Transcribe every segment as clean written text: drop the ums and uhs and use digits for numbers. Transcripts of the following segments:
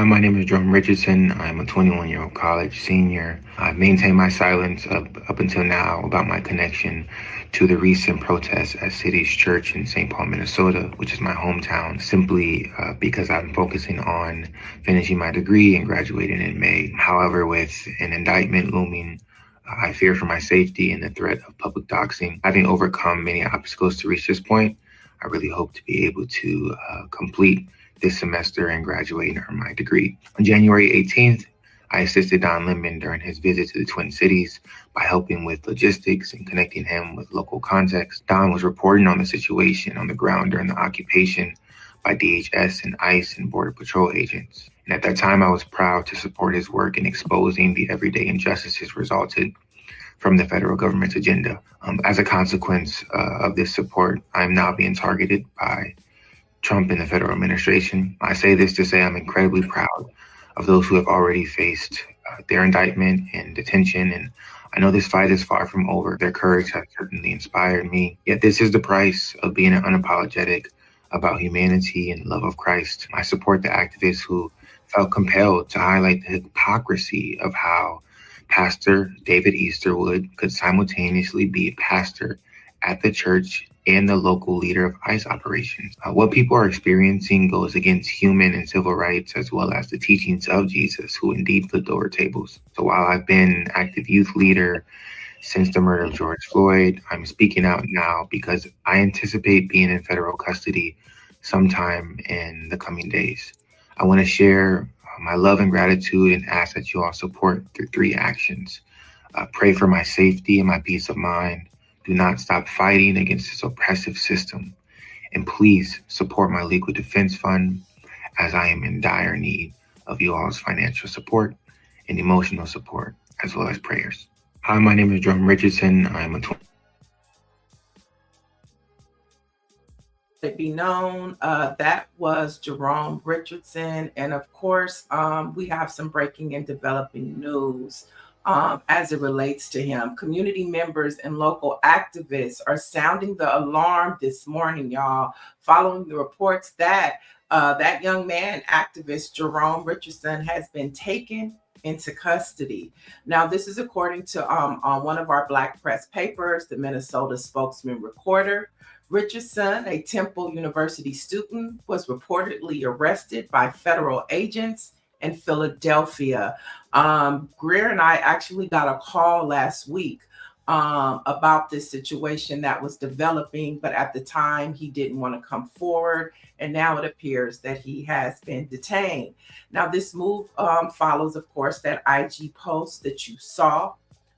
Hi, my name is Jerome Richardson. I'm a 21-year-old college senior. I've maintained my silence up until now about my connection to the recent protests at City's Church in St. Paul, Minnesota, which is my hometown, simply because I'm focusing on finishing my degree and graduating in May. However, with an indictment looming, I fear for my safety and the threat of public doxing. Having overcome many obstacles to reach this point, I really hope to be able to complete this semester and graduate and earn my degree. On January 18th, I assisted Don Lemon during his visit to the Twin Cities by helping with logistics and connecting him with local context. Don was reporting on the situation on the ground during the occupation by DHS and ICE and Border Patrol agents. And at that time, I was proud to support his work in exposing the everyday injustices resulted from the federal government's agenda. As a consequence of this support, I'm now being targeted by Trump and the federal administration. I say this to say I'm incredibly proud of those who have already faced their indictment and detention. And I know this fight is far from over. Their courage has certainly inspired me. Yet this is the price of being unapologetic about humanity and love of Christ. I support the activists who felt compelled to highlight the hypocrisy of how Pastor David Easterwood could simultaneously be a pastor at the church and the local leader of ICE operations. What people are experiencing goes against human and civil rights, as well as the teachings of Jesus, who indeed flipped over tables. So while I've been active youth leader since the murder of George Floyd, I'm speaking out now because I anticipate being in federal custody sometime in the coming days. I want to share my love and gratitude and ask that you all support through three actions. Pray for my safety and my peace of mind. Do not stop fighting against this oppressive system. And please support my legal defense fund, as I am in dire need of you all's financial support and emotional support, as well as prayers. Hi, my name is Jerome Richardson. I'm a It be known that was Jerome Richardson, and of course we have some breaking and developing news as it relates to him. Community members and local activists are sounding the alarm this morning, y'all, following the reports that that young man, activist Jerome Richardson, has been taken into custody. Now, this is according to on one of our Black Press papers, the Minnesota Spokesman Recorder. Richardson, a Temple University student, was reportedly arrested by federal agents in Philadelphia. Greer and I actually got a call last week about this situation that was developing, but at the time he didn't want to come forward, and now it appears that he has been detained. Now, this move follows, of course, that IG post that you saw,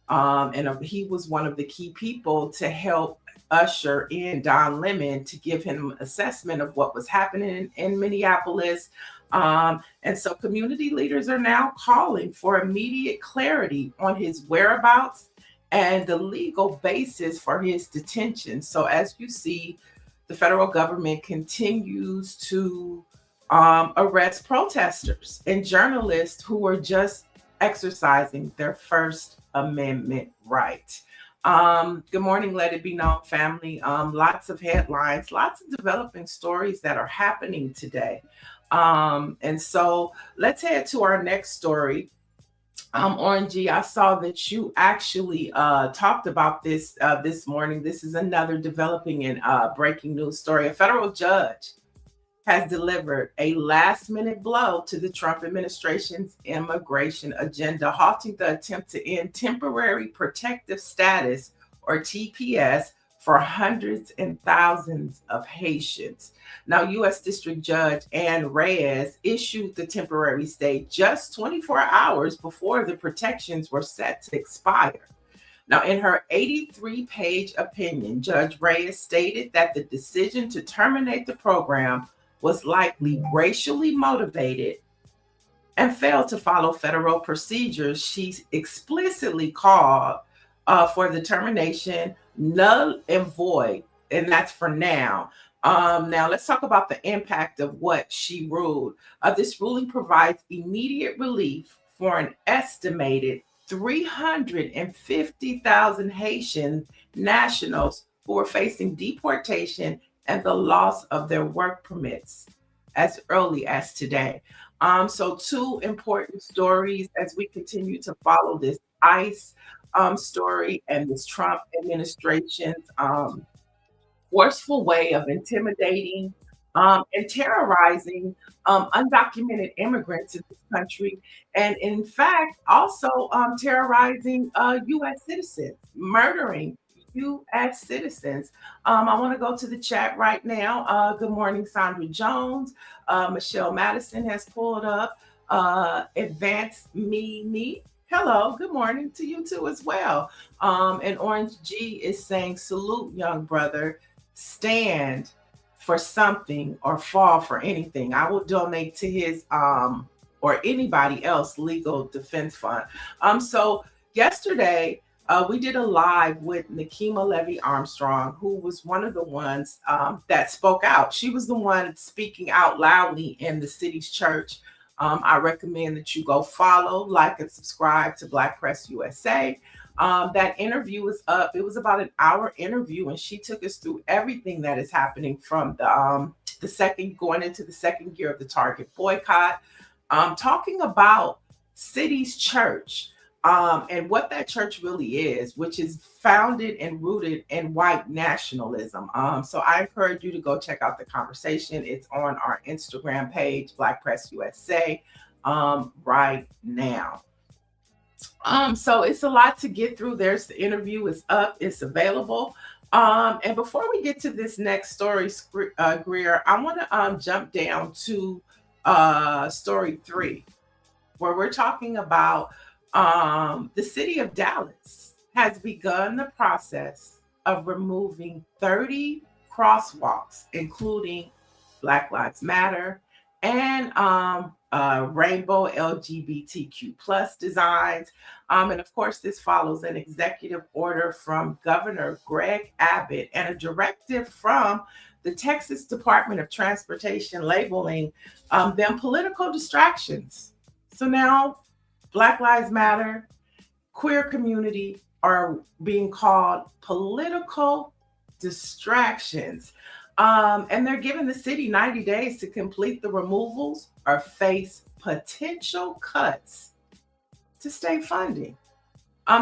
and he was one of the key people to help usher in Don Lemon to give him assessment of what was happening in Minneapolis. And so community leaders are now calling for immediate clarity on his whereabouts and the legal basis for his detention. So as you see, the federal government continues to arrest protesters and journalists who are just exercising their First Amendment right. Good morning, Let It Be Known family. Lots of headlines, lots of developing stories that are happening today. And so let's head to our next story. Orangey, I saw that you actually talked about this this morning. This is another developing and breaking news story. A federal judge has delivered a last-minute blow to the Trump administration's immigration agenda, halting the attempt to end temporary protective status, or TPS, for hundreds and thousands of Haitians. Now, U.S. District Judge Ann Reyes issued the temporary stay just 24 hours before the protections were set to expire. Now, in her 83-page opinion, Judge Reyes stated that the decision to terminate the program was likely racially motivated and failed to follow federal procedures. She explicitly called for the termination null and void, and that's for now. Now, let's talk about the impact of what she ruled. This ruling provides immediate relief for an estimated 350,000 Haitian nationals who are facing deportation and the loss of their work permits as early as today. So two important stories as we continue to follow this ICE story and this Trump administration's forceful way of intimidating and terrorizing undocumented immigrants in this country, and in fact, also terrorizing U.S. citizens, murdering U.S. citizens. I want to go to the chat right now. Good morning, Sandra Jones. Michelle Madison has pulled up. Advance me. Hello, good morning to you too as well. And Orange G is saying, salute, young brother. Stand for something or fall for anything. I will donate to his or anybody else legal defense fund. So yesterday we did a live with Nakima Levy Armstrong, who was one of the ones that spoke out. She was the one speaking out loudly in the city's church. I recommend that you go follow, like, and subscribe to Black Press USA. That interview is up. It was about an hour interview, and she took us through everything that is happening from the second, going into the second year of the Target boycott, talking about City's church and what that church really is, which is founded and rooted in white nationalism. So I encourage you to go check out the conversation. It's on our Instagram page, Black Press USA, right now. So it's a lot to get through. There's the interview is up, it's available. And before we get to this next story, Greer, I want to jump down to story 3, where we're talking about the city of Dallas has begun the process of removing 30 crosswalks, including Black Lives Matter and rainbow LGBTQ plus designs. And of course, this follows an executive order from Governor Greg Abbott and a directive from the Texas Department of Transportation labeling them political distractions. So now Black Lives Matter, queer community are being called political distractions. And they're giving the city 90 days to complete the removals or face potential cuts to state funding.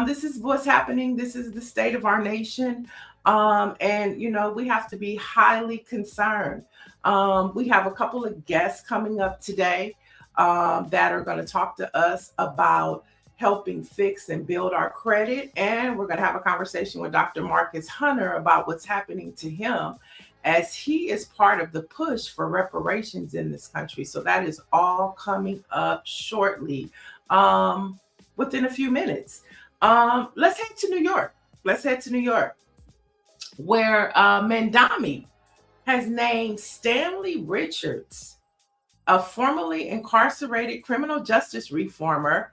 This is what's happening. This is the state of our nation. And, you know, we have to be highly concerned. We have a couple of guests coming up today that are going to talk to us about helping fix and build our credit. And we're going to have a conversation with Dr. Marcus Hunter about what's happening to him as he is part of the push for reparations in this country. So that is all coming up shortly, within a few minutes. Let's head to New York. Where Mandami has named Stanley Richards, a formerly incarcerated criminal justice reformer,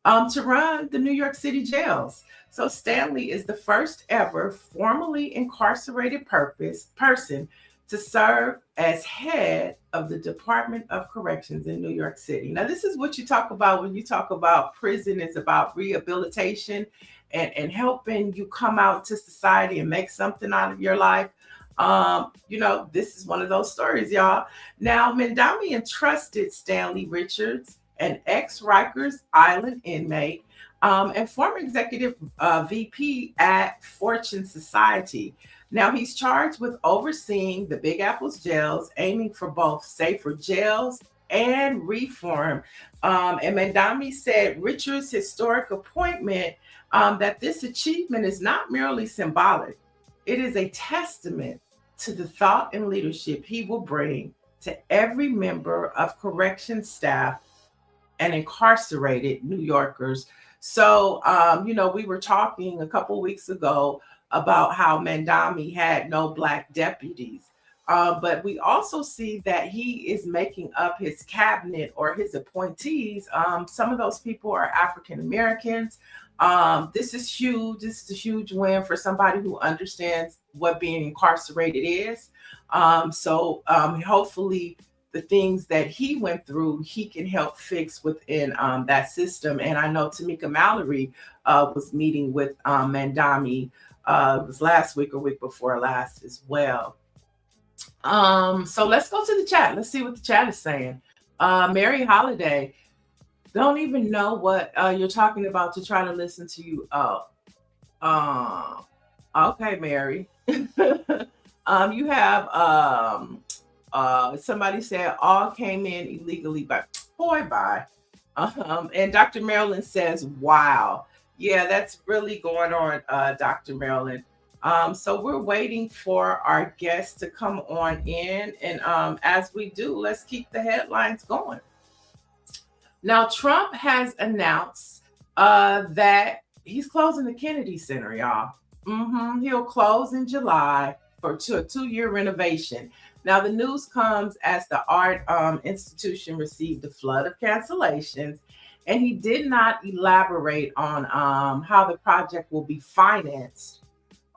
to run the New York City jails. So Stanley is the first ever formerly incarcerated person to serve as head of the Department of Corrections in New York City. Now, this is what you talk about when you talk about prison is about rehabilitation and helping you come out to society and make something out of your life. You know, this is one of those stories, y'all. Now, Mandami entrusted Stanley Richards, an ex-Rikers Island inmate, and former executive VP at Fortune Society. Now, he's charged with overseeing the Big Apple's jails, aiming for both safer jails and reform. And Mandami said Richards' historic appointment, that this achievement is not merely symbolic. It is a testament to the thought and leadership he will bring to every member of corrections staff and incarcerated New Yorkers. So, you know, we were talking a couple weeks ago about how Mandami had no Black deputies. But we also see that he is making up his cabinet or his appointees. Some of those people are African Americans. This is huge. This is a huge win for somebody who understands what being incarcerated is. So hopefully the things that he went through, he can help fix within that system. And I know Tamika Mallory was meeting with Mandami, it was last week or week before last as well. So let's go to the chat. Let's see what the chat is saying. Mary Holiday, don't even know what you're talking about to try to listen to you. Oh, okay, Mary. You have somebody said all came in illegally, but boy, bye. And Dr. Marilyn says, wow. Yeah, that's really going on, Dr. Marilyn. So we're waiting for our guests to come on in. And as we do, let's keep the headlines going. Now, Trump has announced that he's closing the Kennedy Center, y'all. He'll close in July for a 2-year renovation. Now, the news comes as the art institution received a flood of cancellations, and he did not elaborate on how the project will be financed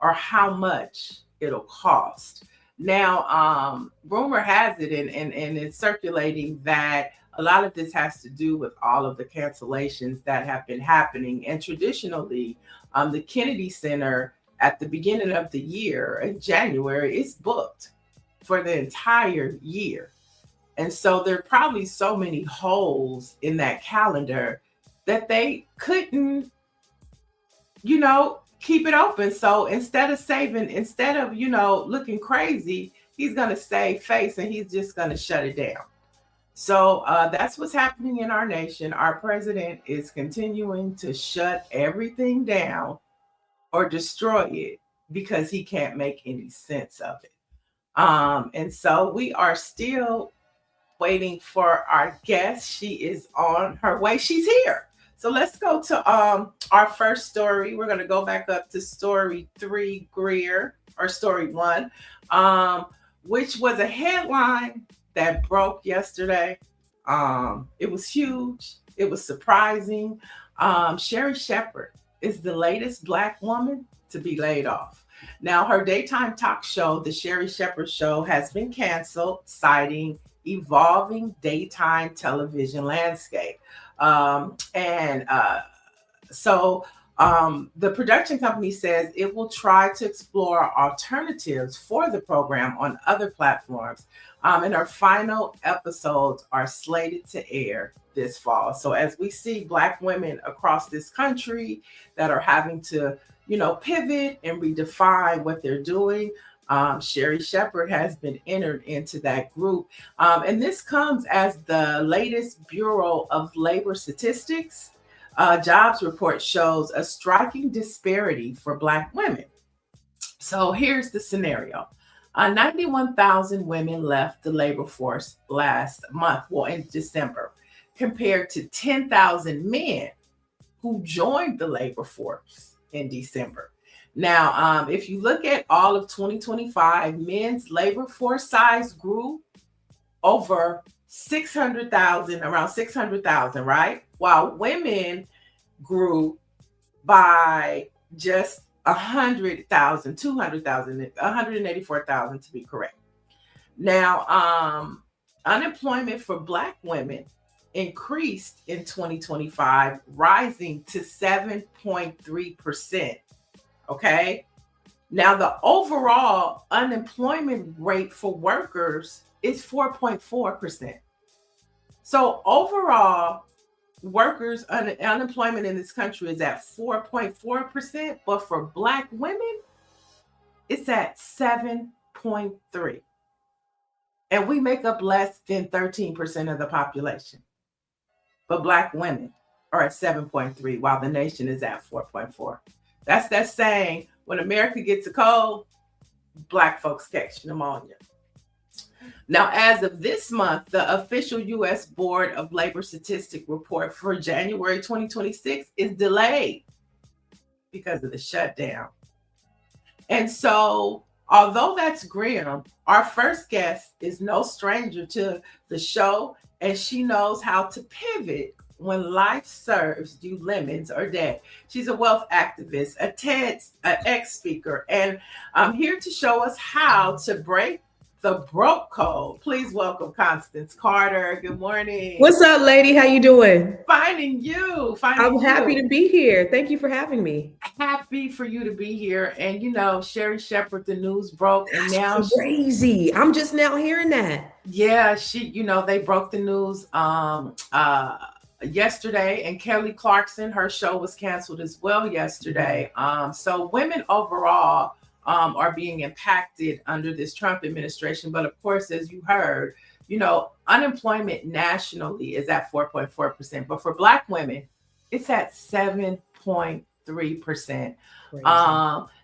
or how much it'll cost. Now, rumor has it, and it's circulating that a lot of this has to do with all of the cancellations that have been happening. And traditionally, the Kennedy Center at the beginning of the year in January is booked for the entire year. And so there are probably so many holes in that calendar that they couldn't, keep it open. So instead of, looking crazy, he's going to save face and he's just going to shut it down. So that's what's happening in our nation. Our president is continuing to shut everything down or destroy it because he can't make any sense of it. And so we are still waiting for our guest. She is on her way. She's here. So let's go to our first story. We're going to go back up to story 3, Greer, or story 1, which was a headline that broke yesterday. It was huge. It was surprising. Sherri Shepherd is the latest Black woman to be laid off. Now, her daytime talk show, The Sherri Shepherd Show, has been canceled, citing evolving daytime television landscape. So the production company says it will try to explore alternatives for the program on other platforms. And our final episodes are slated to air this fall. So as we see Black women across this country that are having to, pivot and redefine what they're doing, Sherri Shepherd has been entered into that group. And this comes as the latest Bureau of Labor Statistics jobs report shows a striking disparity for Black women. So here's the scenario. 91,000 women left the labor force last month, in December, compared to 10,000 men who joined the labor force in December. Now, if you look at all of 2025, men's labor force size grew over 600,000, around 600,000, right? While women grew by just 100,000, 200,000, 184,000 to be correct. Now, unemployment for Black women increased in 2025, rising to 7.3%. Okay. Now, the overall unemployment rate for workers is 4.4%. So overall, workers unemployment in this country is at 4.4%, but for Black women, it's at 7.3%. And we make up less than 13% of the population. But Black women are at 7.3%, while the nation is at 4.4%. That's saying when America gets a cold, Black folks catch pneumonia. Now, as of this month, the official U.S. Board of Labor Statistics report for January 2026 is delayed because of the shutdown. And so, although that's grim, our first guest is no stranger to the show, and she knows how to pivot when life serves you lemons or dead. She's a wealth activist, a TEDx speaker, and I'm here to show us how to break the broke code. Please welcome Constance Carter. Good morning. What's up, lady? How you doing? Finding you. I'm happy to be here. Thank you for having me. Happy for you to be here. And you know, Sherry Shepherd, the news broke, and now That's crazy. I'm just now hearing that. yeah, they broke the news yesterday, and Kelly Clarkson, her show was canceled as well yesterday. So women overall are being impacted under this Trump administration. But of course, as you heard, unemployment nationally is at 4.4%, but for Black women, it's at 7.3%.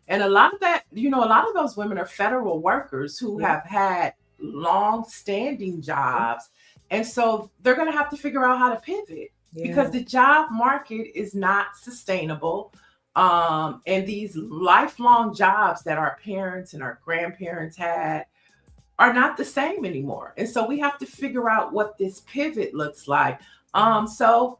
And a lot of that, a lot of those women are federal workers who have had long-standing jobs. And so they're going to have to figure out how to pivot because the job market is not sustainable. And these lifelong jobs that our parents and our grandparents had are not the same anymore. And so we have to figure out what this pivot looks like. So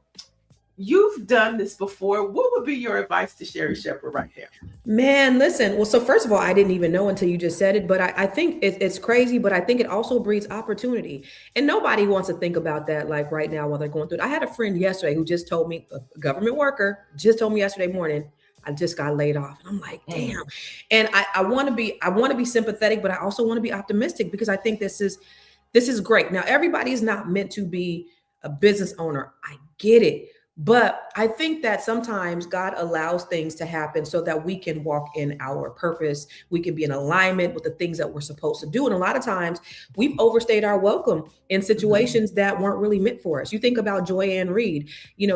you've done this before. What would be your advice to Sherry Shepherd right now? Man, listen. Well, so first of all, I didn't even know until you just said it, but I think it's crazy, but I think it also breeds opportunity. And nobody wants to think about that like right now while they're going through it. I had a friend yesterday who just told me, a government worker, just told me yesterday morning, I just got laid off. And I'm like, damn. And I want to be sympathetic, but I also want to be optimistic because I think this is great. Now, everybody is not meant to be a business owner. I get it. But I think that sometimes God allows things to happen so that we can walk in our purpose. We can be in alignment with the things that we're supposed to do. And a lot of times we've overstayed our welcome in situations that weren't really meant for us. You think about Joy-Ann Reid,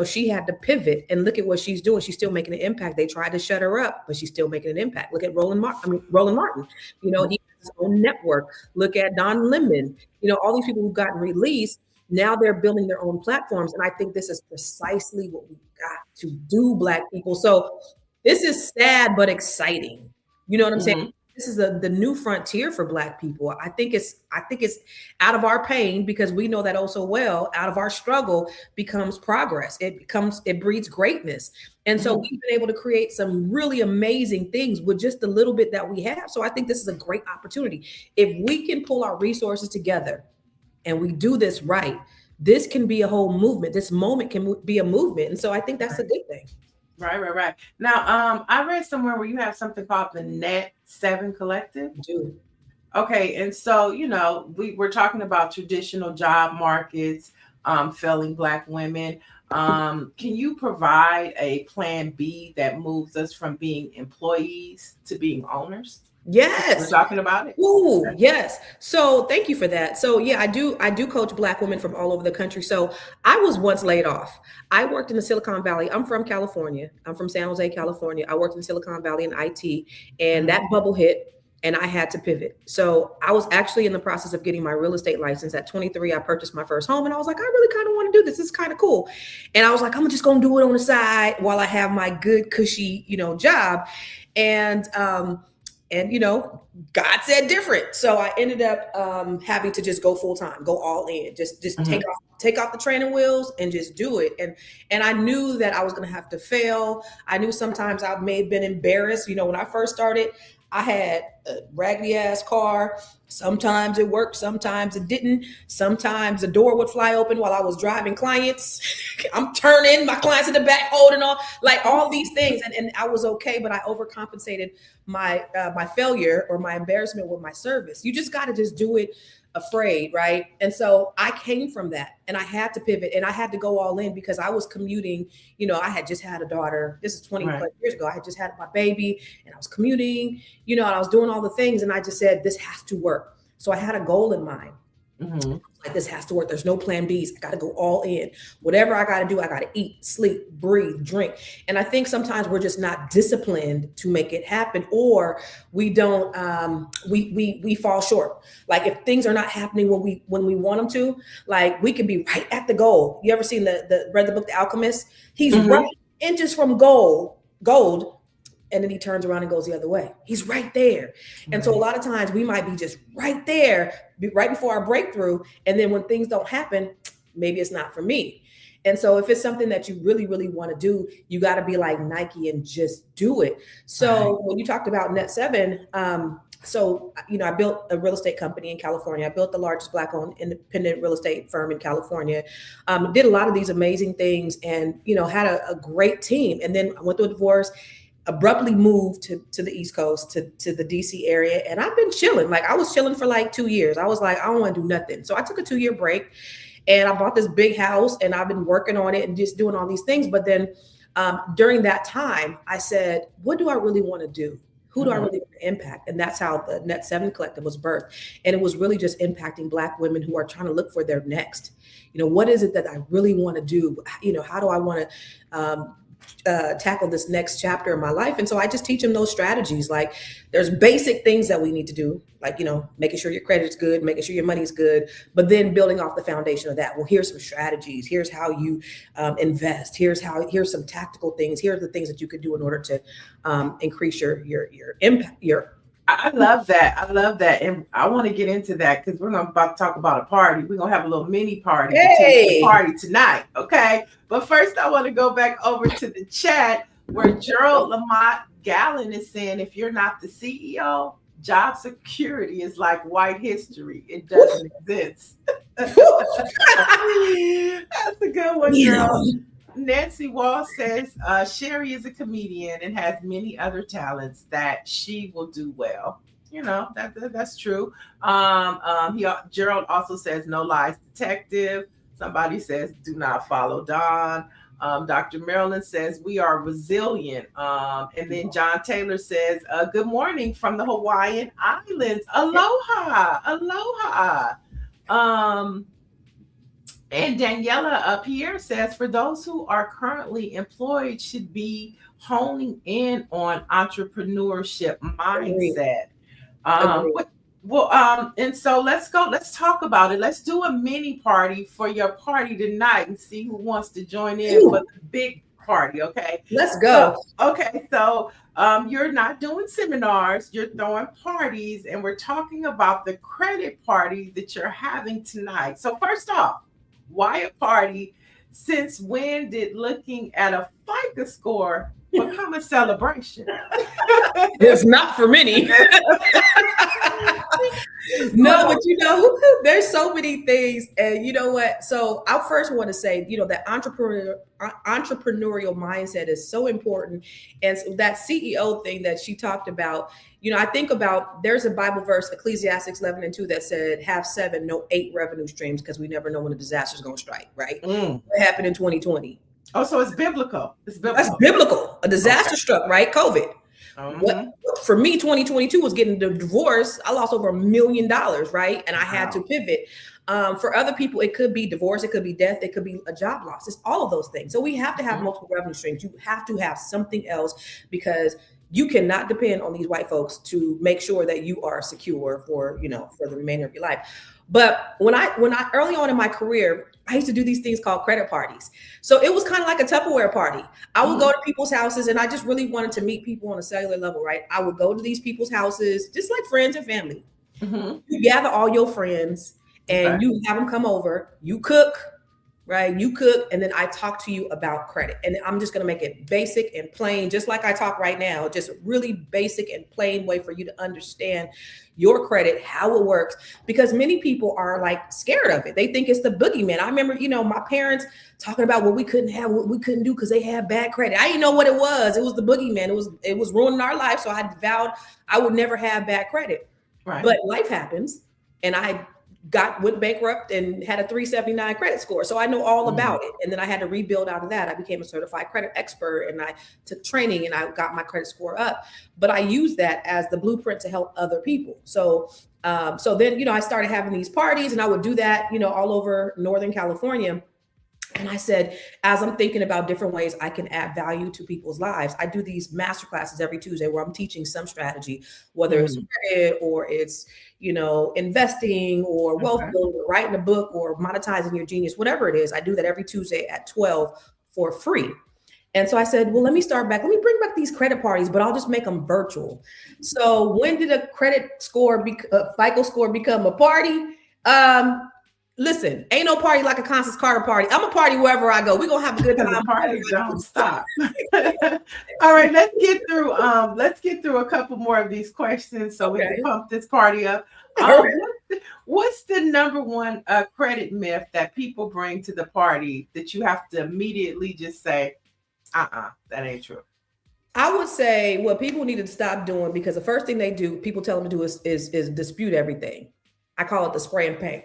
she had to pivot and look at what she's doing. She's still making an impact. They tried to shut her up, but she's still making an impact. Look at Roland Martin. He has his own network. Look at Don Lemon. All these people who've gotten released. Now they're building their own platforms. And I think this is precisely what we got to do, Black people. So this is sad, but exciting. You know what I'm saying? This is the new frontier for Black people. I think it's out of our pain because we know that oh so well, out of our struggle becomes progress. It breeds greatness. And so we've been able to create some really amazing things with just the little bit that we have. So I think this is a great opportunity. If we can pull our resources together and we do this right, this can be a whole movement. This moment can be a movement. And so I think that's a good thing. Right. Now, I read somewhere where you have something called the Net 7 Collective. I do. Okay. And so, we're talking about traditional job markets, failing Black women. Can you provide a plan B that moves us from being employees to being owners? Yes. We're talking about it. Ooh, yes. So thank you for that. So yeah, I do coach Black women from all over the country. So I was once laid off. I worked in the Silicon Valley. I'm from California. I'm from San Jose, California. I worked in Silicon Valley in IT, and that bubble hit and I had to pivot. So I was actually in the process of getting my real estate license. At 23, I purchased my first home and I was like, I really kind of want to do this. This is kind of cool. And I was like, I'm just going to do it on the side while I have my good, cushy, job. And God said different. So I ended up having to just go full time, go all in, just take off the training wheels and just do it. And I knew that I was going to have to fail. I knew sometimes I may have been embarrassed. When I first started, I had a raggedy ass car. Sometimes it worked, sometimes it didn't. Sometimes the door would fly open while I was driving clients. I'm turning my clients in the back, holding on, like all these things. And I was okay, but I overcompensated my failure or my embarrassment with my service. You just got to just do it afraid, right? And so I came from that and I had to pivot and I had to go all in because I was commuting. I had just had a daughter. This is 20 plus years ago. I had just had my baby and I was commuting, and I was doing all the things. And I just said, this has to work. So I had a goal in mind. Like, this has to work. There's no plan Bs. I got to go all in. Whatever I got to do, I got to eat, sleep, breathe, drink. And I think sometimes we're just not disciplined to make it happen, or we don't, we fall short. Like, if things are not happening when we want them to, like, we could be right at the goal. You ever seen read the book, The Alchemist? He's right inches from gold. And then he turns around and goes the other way. He's right there. And so a lot of times we might be just right there, right before our breakthrough. And then when things don't happen, maybe it's not for me. And so if it's something that you really, really want to do, you got to be like Nike and just do it. So when you talked about Net 7, So, I built a real estate company in California. I built the largest Black-owned independent real estate firm in California. Did a lot of these amazing things, and had a great team. And then I went through a divorce, abruptly moved to the East Coast, to the DC area, and I've been chilling. Like, I was chilling for like 2 years. I was like, I don't want to do nothing. So I took a 2-year break, and I bought this big house, and I've been working on it and just doing all these things. But then during that time, I said, what do I really want to do? Who do I really want to impact? And that's how the Net 7 Collective was birthed. And it was really just impacting Black women who are trying to look for their next. What is it that I really want to do? How do I want to tackle this next chapter in my life? And so I just teach them those strategies. Like, there's basic things that we need to do, like, making sure your credit's good, making sure your money's good, but then building off the foundation of that. Well, here's some strategies. Here's how you invest. Here's some tactical things. Here are the things that you could do in order to increase your impact, I love that. I love that. And I want to get into that because we're about to talk about a party. We're going to have a little mini party, party tonight. Okay. But first, I want to go back over to the chat where Gerald Lamont Gallen is saying, if you're not the CEO, job security is like white history. It doesn't exist. That's a good one, Gerald. Nancy Wall says Sherry is a comedian and has many other talents that she will do well. That's true. Gerald also says no lies detective. Somebody says do not follow Don. Dr. Marilyn says we are resilient. And then John Taylor says good morning from the Hawaiian Islands. Aloha, aloha. And Daniela Pierre says, for those who are currently employed, should be honing in on entrepreneurship mindset. And so let's talk about it. Let's do a mini party for your party tonight and see who wants to join in for the big party. Okay, let's go. So you're not doing seminars, you're throwing parties, and we're talking about the credit party that you're having tonight. So first off, why a party? Since when did looking at a FICO score become a celebration? It's not for many. No, but there's so many things. And you know what? So I first want to say, that entrepreneurial mindset is so important. And so that CEO thing that she talked about, I think about, there's a Bible verse, Ecclesiastes 11:2, that said, have 7, no 8 revenue streams, because we never know when a disaster is going to strike, right? What happened in 2020? Oh, so it's biblical. That's biblical. A disaster struck, right? COVID. For me, 2022 was getting the divorce. I lost over $1 million, right? And I had to pivot. For other people, it could be divorce, it could be death, it could be a job loss. It's all of those things. So we have to have multiple revenue streams. You have to have something else, because you cannot depend on these white folks to make sure that you are secure for the remainder of your life. But when I early on in my career, I used to do these things called credit parties. So it was kind of like a Tupperware party. I would go to people's houses, and I just really wanted to meet people on a cellular level, right? I would go to these people's houses, just like friends and family. You gather all your friends and you have them come over, you cook, right? You cook, and then I talk to you about credit. And I'm just going to make it basic and plain, just like I talk right now, just really basic and plain way for you to understand your credit, how it works, because many people are like scared of it. They think it's the boogeyman. I remember, my parents talking about what we couldn't have, what we couldn't do because they had bad credit. I didn't know what it was. It was the boogeyman. It was ruining our life. So I vowed I would never have bad credit. Right. But life happens, and I went bankrupt and had a 379 credit score. So I know all about it. And then I had to rebuild out of that. I became a certified credit expert, and I took training, and I got my credit score up. But I used that as the blueprint to help other people. So then, I started having these parties, and I would do that, all over Northern California. And I said, as I'm thinking about different ways I can add value to people's lives, I do these master classes every Tuesday where I'm teaching some strategy, whether it's credit or it's, investing or wealth building, or writing a book or monetizing your genius, whatever it is. I do that every Tuesday at 12 for free. And so I said, well, let me bring back these credit parties, but I'll just make them virtual. So when did a credit score, FICO score, become a party? Listen, ain't no party like a Constance Carter party. I'm a party wherever I go. We're gonna have a good time. The party don't stop. All right, let's get through a couple more of these questions so we can pump this party up. What's the number one credit myth that people bring to the party that you have to immediately just say, that ain't true? I would say what people need to stop doing, because the first thing they do, people tell them to do is dispute everything. I call it the spray and paint.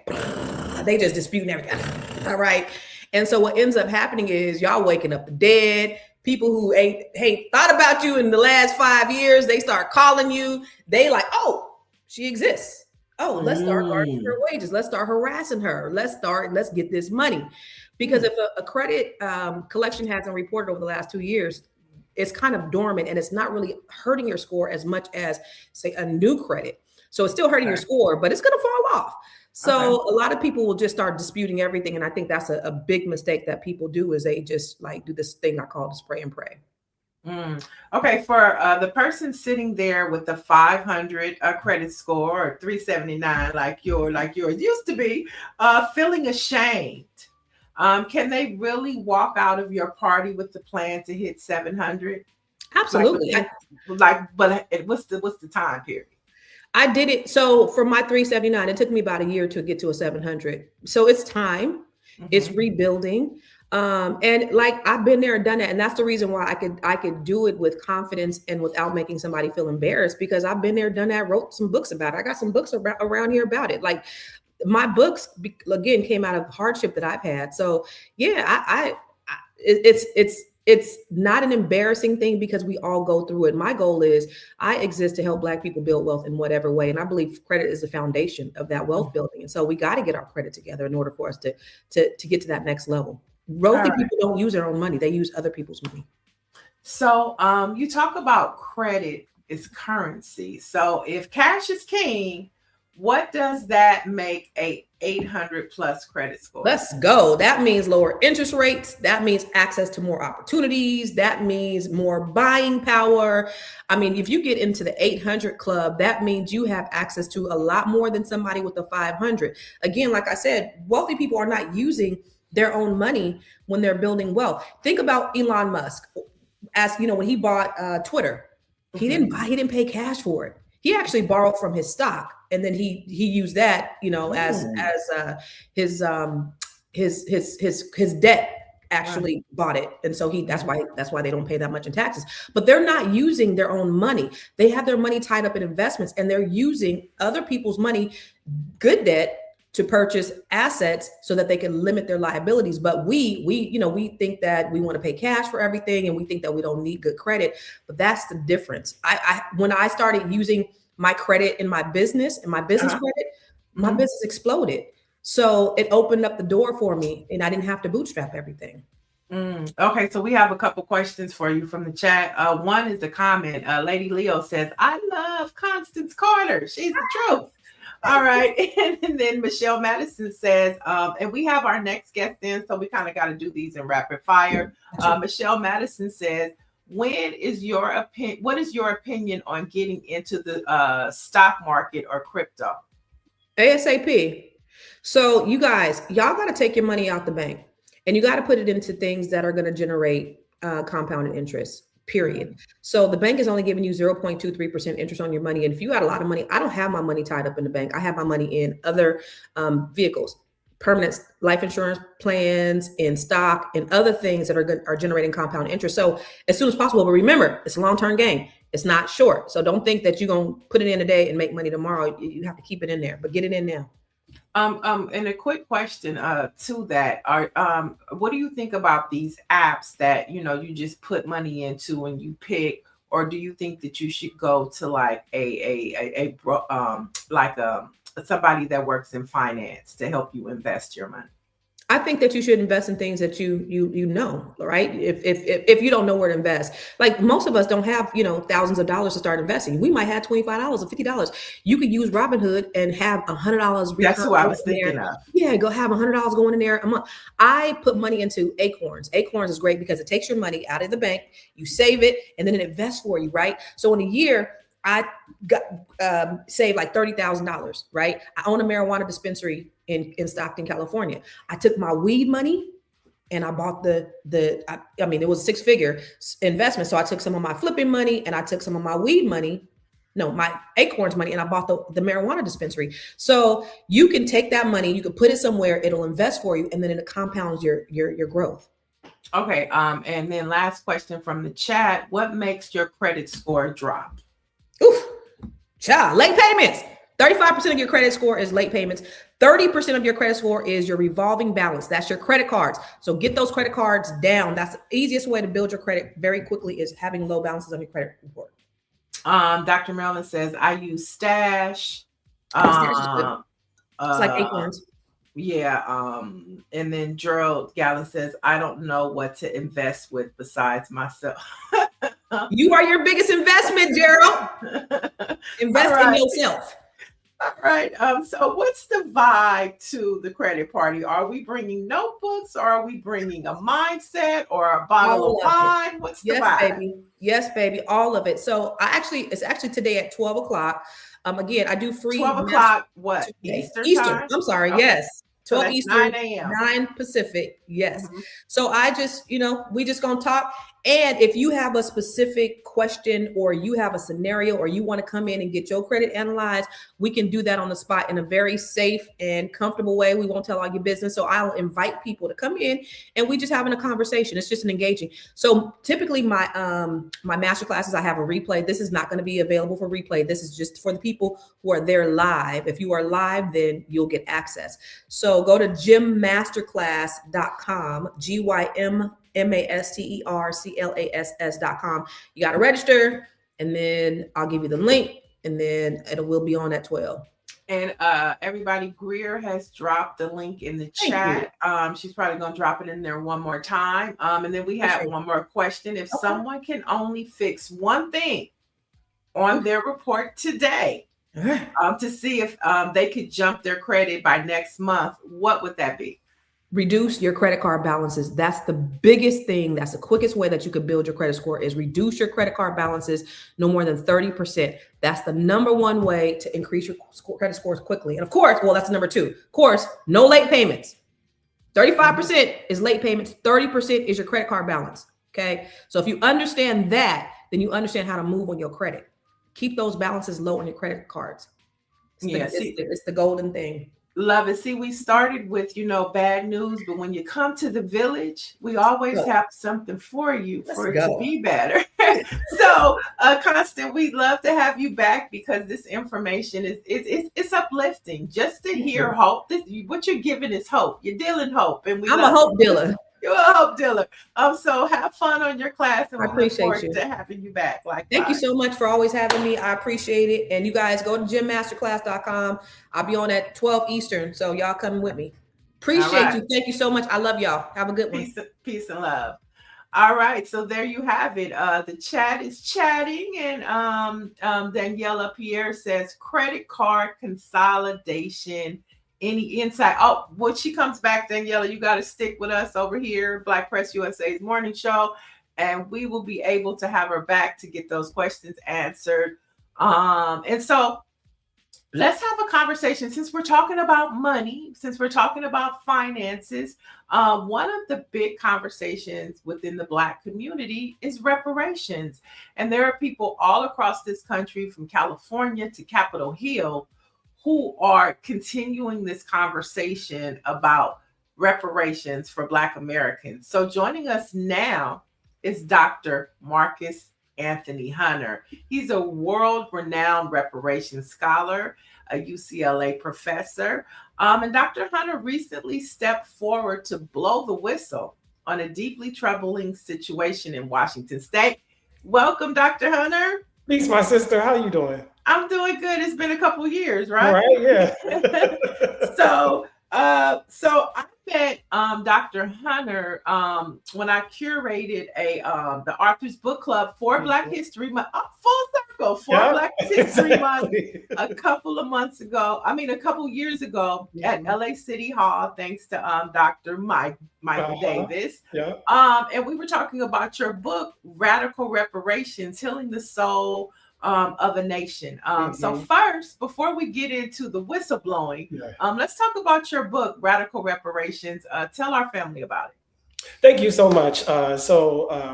They just disputing everything. All right. And so what ends up happening is y'all waking up the dead. People who ain't thought about you in the last 5 years, they start calling you. They like, oh, she exists. Oh, let's start garnishing her wages. Let's start harassing her. Let's get this money. Because if a credit collection hasn't reported over the last 2 years, it's kind of dormant and it's not really hurting your score as much as, say, a new credit. So it's still hurting your score, but it's going to fall off. So a lot of people will just start disputing everything. And I think that's a big mistake that people do, is they just like do this thing I call the spray and pray. Okay, for the person sitting there with the 500 credit score or 379 like yours used to be, feeling ashamed, can they really walk out of your party with the plan to hit 700? Absolutely. But what's the time period? I did it. So for my 379, it took me about a year to get to a 700. So it's time. It's rebuilding. And like I've been there and done that. And that's the reason why I could do it with confidence and without making somebody feel embarrassed, because I've been there, done that, wrote some books about it. I got some books around here about it. Like my books, again, came out of hardship that I've had. So yeah, it's not an embarrassing thing because we all go through it. My goal is I exist to help Black people build wealth in whatever way. And I believe credit is the foundation of that wealth building. And so we got to get our credit together in order for us to get to that next level. Wealthy people don't use their own money. They use other people's money. So you talk about credit is currency. So if cash is king, what does that make a 800 plus credit score? Let's go. That means lower interest rates. That means access to more opportunities. That means more buying power. I mean, if you get into the 800 club, that means you have access to a lot more than somebody with a 500. Again, like I said, wealthy people are not using their own money when they're building wealth. Think about Elon Musk. As you know, when he bought Twitter, he didn't pay cash for it. He actually borrowed from his stock, and then he used that, you know, as his debt actually bought it. And so that's why they don't pay that much in taxes. But they're not using their own money. They have their money tied up in investments, and they're using other people's money, good debt, to purchase assets so that they can limit their liabilities. But we think that we want to pay cash for everything, and we think that we don't need good credit. But that's the difference. When I started using my credit in my business and my business credit, my business exploded. So it opened up the door for me, and I didn't have to bootstrap everything. Okay, so we have a couple questions for you from the chat. One is the comment. Lady Leo says, "I love Constance Carter. She's the truth." All right. And then Michelle Madison says, and we have our next guest in, so we kind of got to do these in rapid fire. Michelle Madison says, what is your opinion on getting into the stock market or crypto? ASAP. So you guys, y'all got to take your money out the bank, and you got to put it into things that are going to generate compounded interest. Period. So the bank is only giving you 0.23% interest on your money. And if you got a lot of money, I don't have my money tied up in the bank. I have my money in other vehicles, permanent life insurance plans, in stock, and other things that are generating compound interest. So as soon as possible, but remember, it's a long-term game. It's not short. So don't think that you're going to put it in today and make money tomorrow. You have to keep it in there, but get it in now. And a quick question to that what do you think about these apps that you just put money into and you pick, or do you think that you should go to like somebody that works in finance to help you invest your money? I think that you should invest in things that you know, right? If you don't know where to invest, like most of us don't have, thousands of dollars to start investing. We might have $25 or $50. You could use Robinhood and have $100. That's what I was thinking of. Yeah, go have $100 going in there a month. I put money into Acorns. Acorns is great because it takes your money out of the bank, you save it, and then it invests for you, right? So in a year, I got saved like $30,000, right? I own a marijuana dispensary in Stockton, California. I took my weed money and I bought I mean, it was a 6-figure investment. So I took some of my flipping money and I took some of my weed money, no, my acorns money, and I bought the marijuana dispensary. So you can take that money, you can put it somewhere, it'll invest for you, and then it compounds your growth. Okay. And then last question from the chat: what makes your credit score drop? Oof, child, late payments. 35% of your credit score is late payments. 30% of your credit score is your revolving balance. That's your credit cards. So get those credit cards down. That's the easiest way to build your credit very quickly, is having low balances on your credit report. Dr. Marilyn says, I use Stash. It's like acorns. Yeah. And then Gerald Gallen says, I don't know what to invest with besides myself. You are your biggest investment, Gerald. Invest in yourself. All right. So what's the vibe to the credit party? Are we bringing notebooks, or are we bringing a mindset or a bottle of wine? What's the vibe? Baby. Yes, baby. All of it. So it's actually today at 12 o'clock. Again, I do free 12 o'clock, what? Eastern time? I'm sorry. Okay. Yes. 12 Eastern, 9 a.m. 9 Pacific. Yes. Mm-hmm. So I just, we just gonna talk. And if you have a specific question, or you have a scenario, or you want to come in and get your credit analyzed, we can do that on the spot in a very safe and comfortable way. We won't tell all your business. So I'll invite people to come in and we just having a conversation. It's just an engaging. So typically my master classes, I have a replay. This is not going to be available for replay. This is just for the people who are there live. If you are live, then you'll get access. So go to gymmasterclass.com, GYMMASTERCLASS.com. You got to register, and then I'll give you the link, and then it will be on at 12. And everybody, Greer has dropped the link in the chat. She's probably going to drop it in there one more time. And then we have one more question. If someone can only fix one thing on their report today, to see if they could jump their credit by next month, what would that be? Reduce your credit card balances. That's the biggest thing. That's the quickest way that you could build your credit score, is reduce your credit card balances no more than 30%. That's the number one way to increase your credit scores quickly. And of course, well, that's number 2. Of course, no late payments. 35% is late payments. 30% is your credit card balance. Okay. So if you understand that, then you understand how to move on your credit. Keep those balances low on your credit cards. It's the golden thing. Love it. See, we started with, bad news, but when you come to the village, we always have something for you it to be better. So, Constance, we'd love to have you back, because this information it's uplifting. Just to hear hope. What you're giving is hope. You're dealing hope, and I'm a hope dealer. You're a hope dealer. So have fun on your class, and I appreciate you. To having you back. Thank you so much for always having me. I appreciate it. And you guys go to gymmasterclass.com. I'll be on at 12 Eastern. So y'all come with me. Appreciate you. Thank you so much. I love y'all. Have a good one. Peace and love. All right. So there you have it. The chat is chatting, and Daniela Pierre says credit card consolidation. Any insight? Oh, when she comes back, Daniela, you got to stick with us over here, Black Press USA's morning show, and we will be able to have her back to get those questions answered. And so let's have a conversation, since we're talking about money, since we're talking about finances. One of the big conversations within the Black community is reparations. And there are people all across this country, from California to Capitol Hill, who are continuing this conversation about reparations for Black Americans. So joining us now is Dr. Marcus Anthony Hunter. He's a world-renowned reparations scholar, a UCLA professor. And Dr. Hunter recently stepped forward to blow the whistle on a deeply troubling situation in Washington State. Welcome, Dr. Hunter. Peace, my sister. How you doing? I'm doing good. It's been a couple years, right? Right, yeah. So I met Dr. Hunter when I curated the Authors Book Club for Black History Month, full circle for Black History Month a couple years ago at LA City Hall, thanks to Dr. Michael Davis. And we were talking about your book, Radical Reparations, Healing the Soul, of a nation. So first, before we get into the whistleblowing, let's talk about your book, Radical Reparations. Tell our family about it. Thank you so much.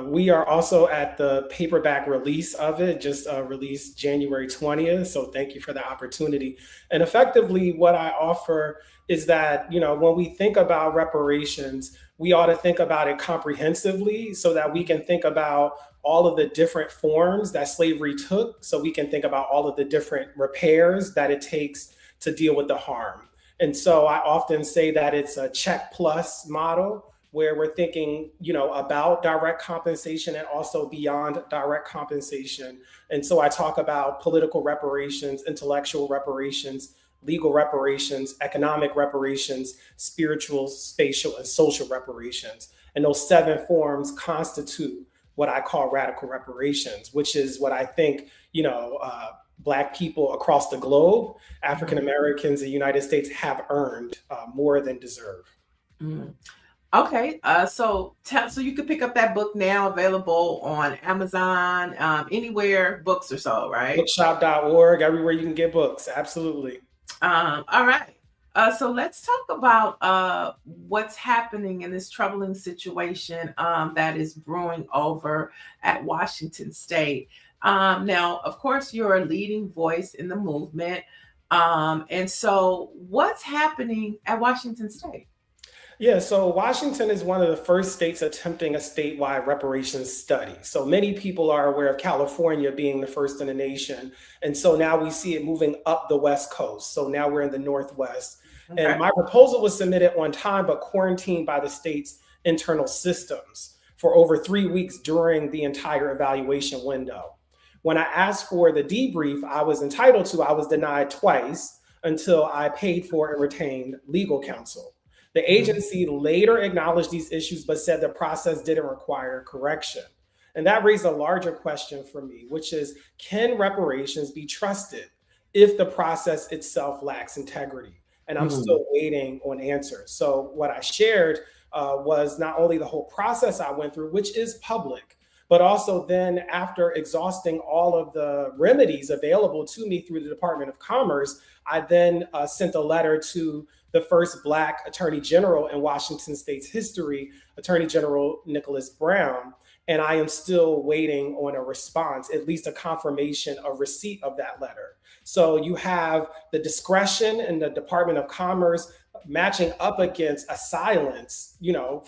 We are also at the paperback release of it, just released January 20th. So thank you for the opportunity. And effectively, what I offer is that, when we think about reparations, we ought to think about it comprehensively so that we can think about all of the different forms that slavery took, so we can think about all of the different repairs that it takes to deal with the harm. And so I often say that it's a check plus model, where we're thinking, about direct compensation and also beyond direct compensation. And so I talk about political reparations, intellectual reparations, legal reparations, economic reparations, spiritual, spatial, and social reparations. And those 7 forms constitute what I call radical reparations, which is what I think, Black people across the globe, African Americans in the United States, have earned more than deserve. Okay, so you can pick up that book now, available on Amazon, anywhere books are sold, right? Bookshop.org, everywhere you can get books, absolutely. All right. So let's talk about what's happening in this troubling situation that is brewing over at Washington State. Now, of course, you're a leading voice in the movement. And so what's happening at Washington State? Yeah, so Washington is one of the first states attempting a statewide reparations study. So many people are aware of California being the first in the nation. And so now we see it moving up the West Coast. So now we're in the Northwest. Okay. And my proposal was submitted on time, but quarantined by the state's internal systems for over 3 weeks during the entire evaluation window. When I asked for the debrief I was entitled to, I was denied twice until I paid for and retained legal counsel. The agency later acknowledged these issues, but said the process didn't require correction. And that raised a larger question for me, which is, can reparations be trusted if the process itself lacks integrity? And I'm still waiting on answers. So what I shared was not only the whole process I went through, which is public, but also then after exhausting all of the remedies available to me through the Department of Commerce, I then sent a letter to the first Black Attorney General in Washington State's history, Attorney General Nicholas Brown. And I am still waiting on a response, at least a confirmation of receipt of that letter. So you have the discretion in the Department of Commerce matching up against a silence,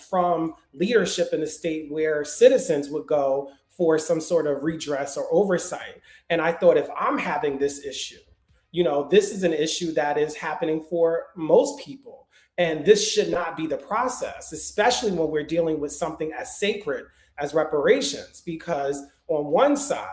from leadership in the state where citizens would go for some sort of redress or oversight. And I thought, if I'm having this issue, this is an issue that is happening for most people. And this should not be the process, especially when we're dealing with something as sacred as reparations. Because on one side,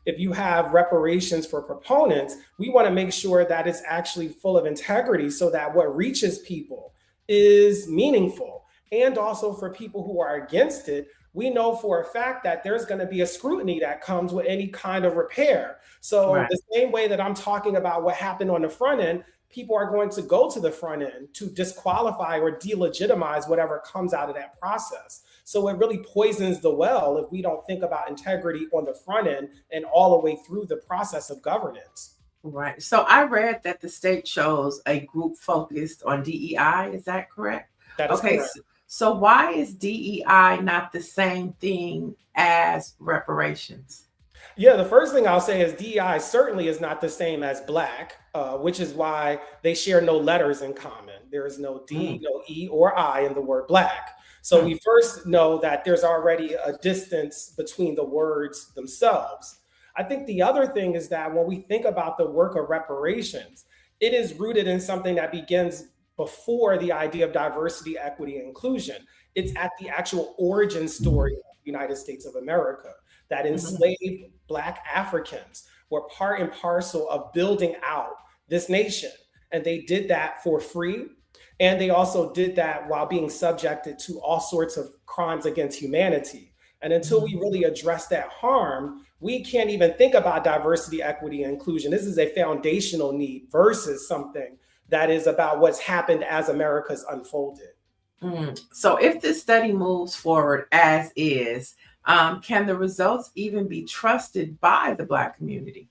if you have reparations for proponents, we want to make sure that it's actually full of integrity so that what reaches people is meaningful. And also for people who are against it, we know for a fact that there's going to be a scrutiny that comes with any kind of repair. So the same way that I'm talking about what happened on the front end, people are going to go to the front end to disqualify or delegitimize whatever comes out of that process. So it really poisons the well if we don't think about integrity on the front end and all the way through the process of governance. Right. So I read that the state chose a group focused on DEI. Is that correct? That is correct. So why is DEI not the same thing as reparations? Yeah, the first thing I'll say is DEI certainly is not the same as Black, which is why they share no letters in common. There is no D, no E or I in the word Black. So we first know that there's already a distance between the words themselves. I think the other thing is that when we think about the work of reparations, it is rooted in something that begins before the idea of diversity, equity, and inclusion. It's at the actual origin story of the United States of America, that enslaved Black Africans were part and parcel of building out this nation. And they did that for free. And they also did that while being subjected to all sorts of crimes against humanity. And until we really address that harm, we can't even think about diversity, equity, and inclusion. This is a foundational need versus something that is about what's happened as America's unfolded. So if this study moves forward as is, Can the results even be trusted by the Black community?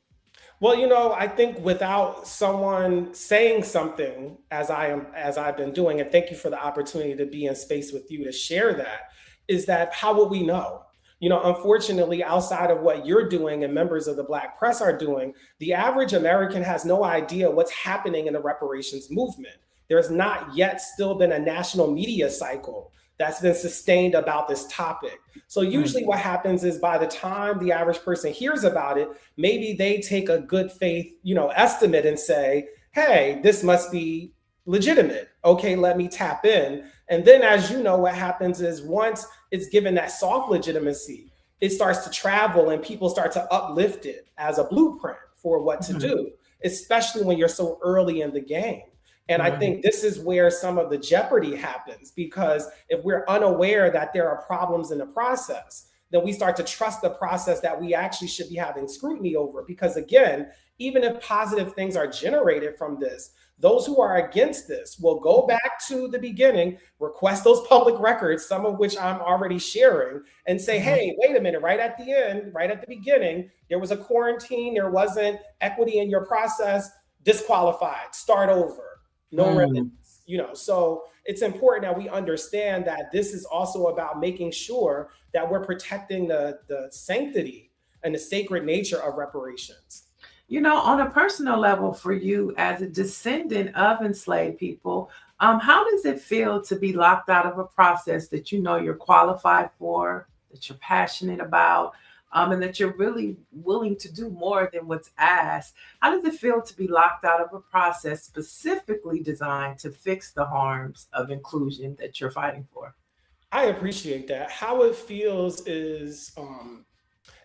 Well, I think without someone saying something, as I've been doing, and thank you for the opportunity to be in space with you to share that, is that how will we know? Unfortunately, outside of what you're doing and members of the Black press are doing, the average American has no idea what's happening in the reparations movement. There's not yet still been a national media cycle that's been sustained about this topic. So usually what happens is by the time the average person hears about it, maybe they take a good faith, estimate and say, hey, this must be legitimate. Okay, let me tap in. And then, as you know, what happens is once it's given that soft legitimacy, it starts to travel and people start to uplift it as a blueprint for what to do, especially when you're so early in the game. And I think this is where some of the jeopardy happens, because if we're unaware that there are problems in the process, then we start to trust the process that we actually should be having scrutiny over. Because again, even if positive things are generated from this, those who are against this will go back to the beginning, request those public records, some of which I'm already sharing, and say, hey, wait a minute, right at the end, right at the beginning, there was a quarantine, there wasn't equity in your process, disqualified, start over. No remedies, so it's important that we understand that this is also about making sure that we're protecting the sanctity and the sacred nature of reparations. On a personal level for you as a descendant of enslaved people, how does it feel to be locked out of a process that you're qualified for, that you're passionate about, and that you're really willing to do more than what's asked? How does it feel to be locked out of a process specifically designed to fix the harms of inclusion that you're fighting for? I appreciate that. How it feels is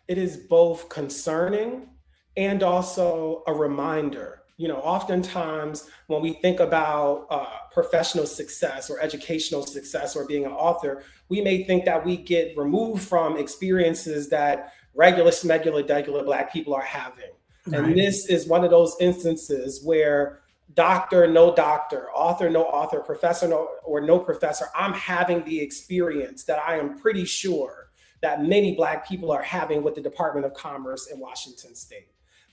it is both concerning and also a reminder. Oftentimes when we think about professional success or educational success or being an author, we may think that we get removed from experiences that regular, smegular, degular Black people are having. Right. And this is one of those instances where doctor, no doctor, author, no author, professor, no professor, I'm having the experience that I am pretty sure that many Black people are having with the Department of Commerce in Washington State.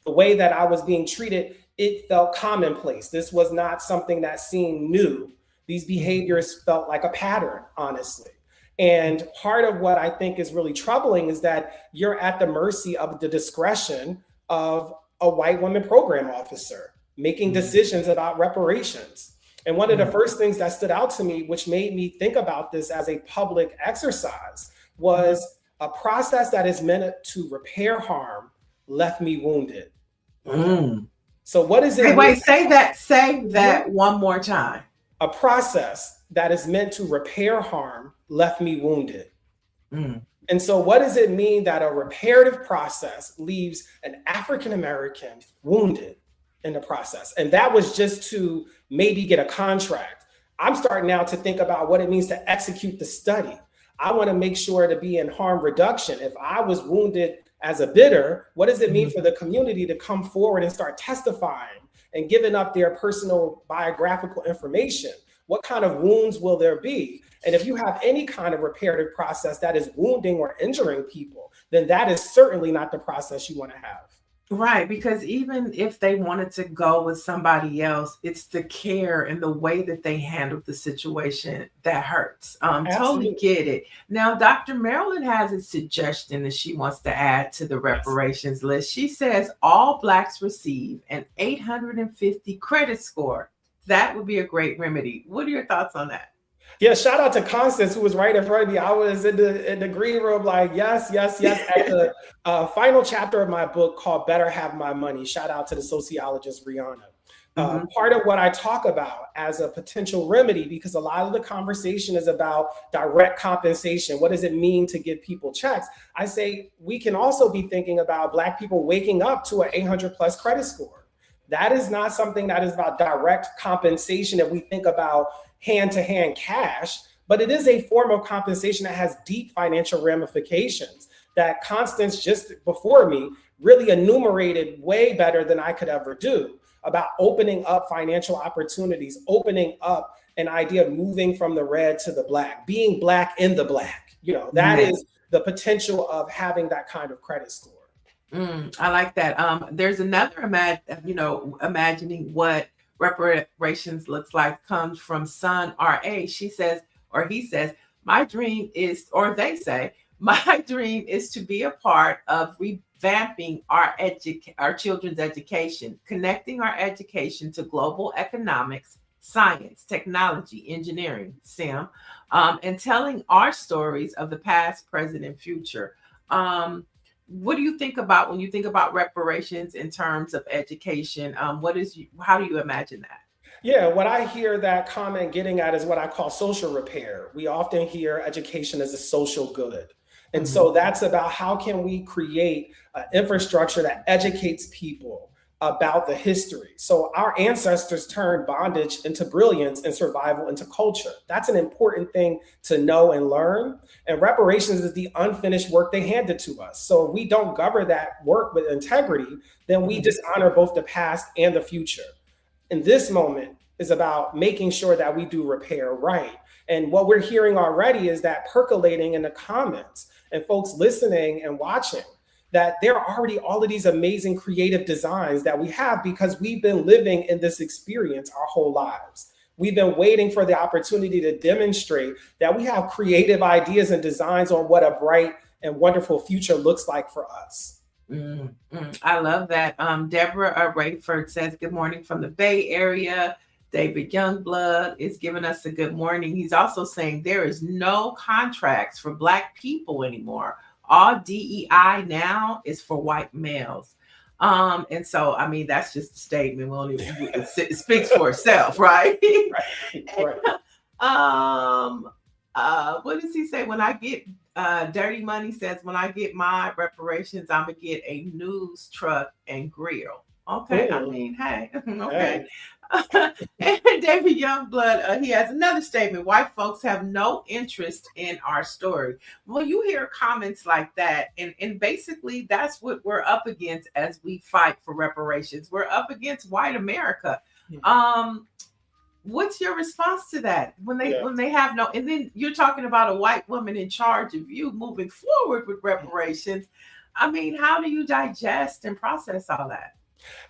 The way that I was being treated, it felt commonplace. This was not something that seemed new. These behaviors felt like a pattern, honestly. And part of what I think is really troubling is that you're at the mercy of the discretion of a white woman program officer making decisions about reparations. And one of the first things that stood out to me, which made me think about this as a public exercise, was a process that is meant to repair harm left me wounded. So what is it? Wait, say that one more time. A process that is meant to repair harm left me wounded. And so what does it mean that a reparative process leaves an African-American wounded in the process? And that was just to maybe get a contract. I'm starting now to think about what it means to execute the study. I want to make sure to be in harm reduction. If I was wounded as a bidder, what does it mean for the community to come forward and start testifying and giving up their personal biographical information? What kind of wounds will there be? And if you have any kind of reparative process that is wounding or injuring people, then that is certainly not the process you want to have. Right, because even if they wanted to go with somebody else, it's the care and the way that they handled the situation that hurts. Totally get it. Now, Dr. Marilyn has a suggestion that she wants to add to the reparations list. She says all Blacks receive an 850 credit score. That would be a great remedy. What are your thoughts on that? Yeah, shout out to Constance, who was right in front of me. I was in the green room like, yes. At the final chapter of my book called Better Have My Money, shout out to the sociologist Rihanna. Part of what I talk about as a potential remedy, because a lot of the conversation is about direct compensation. What does it mean to give people checks? I say we can also be thinking about Black people waking up to an 800 plus credit score. That is not something that is about direct compensation that we think about hand-to-hand cash, but it is a form of compensation that has deep financial ramifications that Constance, just before me, really enumerated way better than I could ever do about opening up financial opportunities, opening up an idea of moving from the red to the Black, being Black in the Black. That is the potential of having that kind of credit score. I like that. There's another imagining what reparations looks like comes from Son RA. She says, or he says, my dream is, or they say, my dream is to be a part of revamping our children's education, connecting our education to global economics, science, technology, engineering, STEM, and telling our stories of the past, present, and future. What do you think about when you think about reparations in terms of education? How do you imagine that? Yeah, what I hear that comment getting at is what I call social repair. We often hear education as a social good. And so that's about how can we create an infrastructure that educates people about the history. So our ancestors turned bondage into brilliance and survival into culture. That's an important thing to know and learn. And reparations is the unfinished work they handed to us. So if we don't govern that work with integrity, then we dishonor both the past and the future. In this moment is about making sure that we do repair right. And what we're hearing already is that percolating in the comments and folks listening and watching, that there are already all of these amazing creative designs that we have because we've been living in this experience our whole lives. We've been waiting for the opportunity to demonstrate that we have creative ideas and designs on what a bright and wonderful future looks like for us. I love that. Deborah Rayford says, good morning from the Bay Area. David Youngblood is giving us a good morning. He's also saying there is no contracts for Black people anymore. All DEI now is for white males. And so, I mean, that's just a statement. It speaks for itself, right? Right. What does he say? When I get Dirty Money says, when I get my reparations, I'm gonna get a news truck and grill. Okay, I mean, hey, okay. And David Youngblood, he has another statement. White folks have no interest in our story. Well, you hear comments like that, and basically that's what we're up against as we fight for reparations. We're up against white America. What's your response to that when they have no, and then you're talking about a white woman in charge of you moving forward with reparations. I mean, how do you digest and process all that?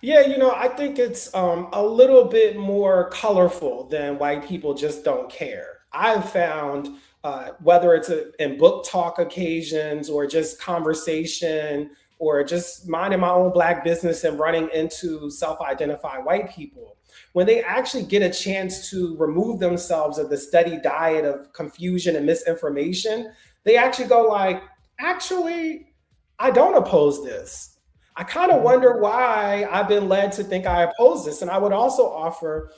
Yeah, I think it's a little bit more colorful than white people just don't care. I've found whether it's in book talk occasions or just conversation or just minding my own Black business and running into self-identified white people, when they actually get a chance to remove themselves of the steady diet of confusion and misinformation, they actually go like, actually, I don't oppose this. I kind of wonder why I've been led to think I oppose this. And I would also offer,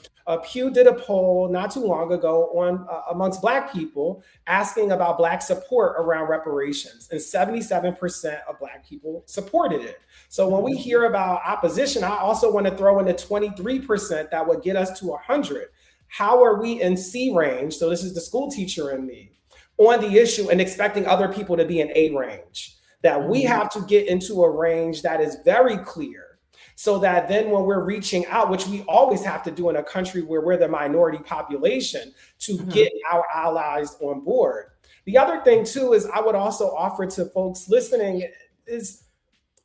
Pew did a poll not too long ago on amongst Black people asking about Black support around reparations, and 77% of Black people supported it. So when we hear about opposition, I also want to throw in the 23% that would get us to 100. How are we in C range? So this is the school teacher in me on the issue and expecting other people to be in A range. That we have to get into a range that is very clear so that then when we're reaching out, which we always have to do in a country where we're the minority population, to get our allies on board. The other thing too is I would also offer to folks listening is,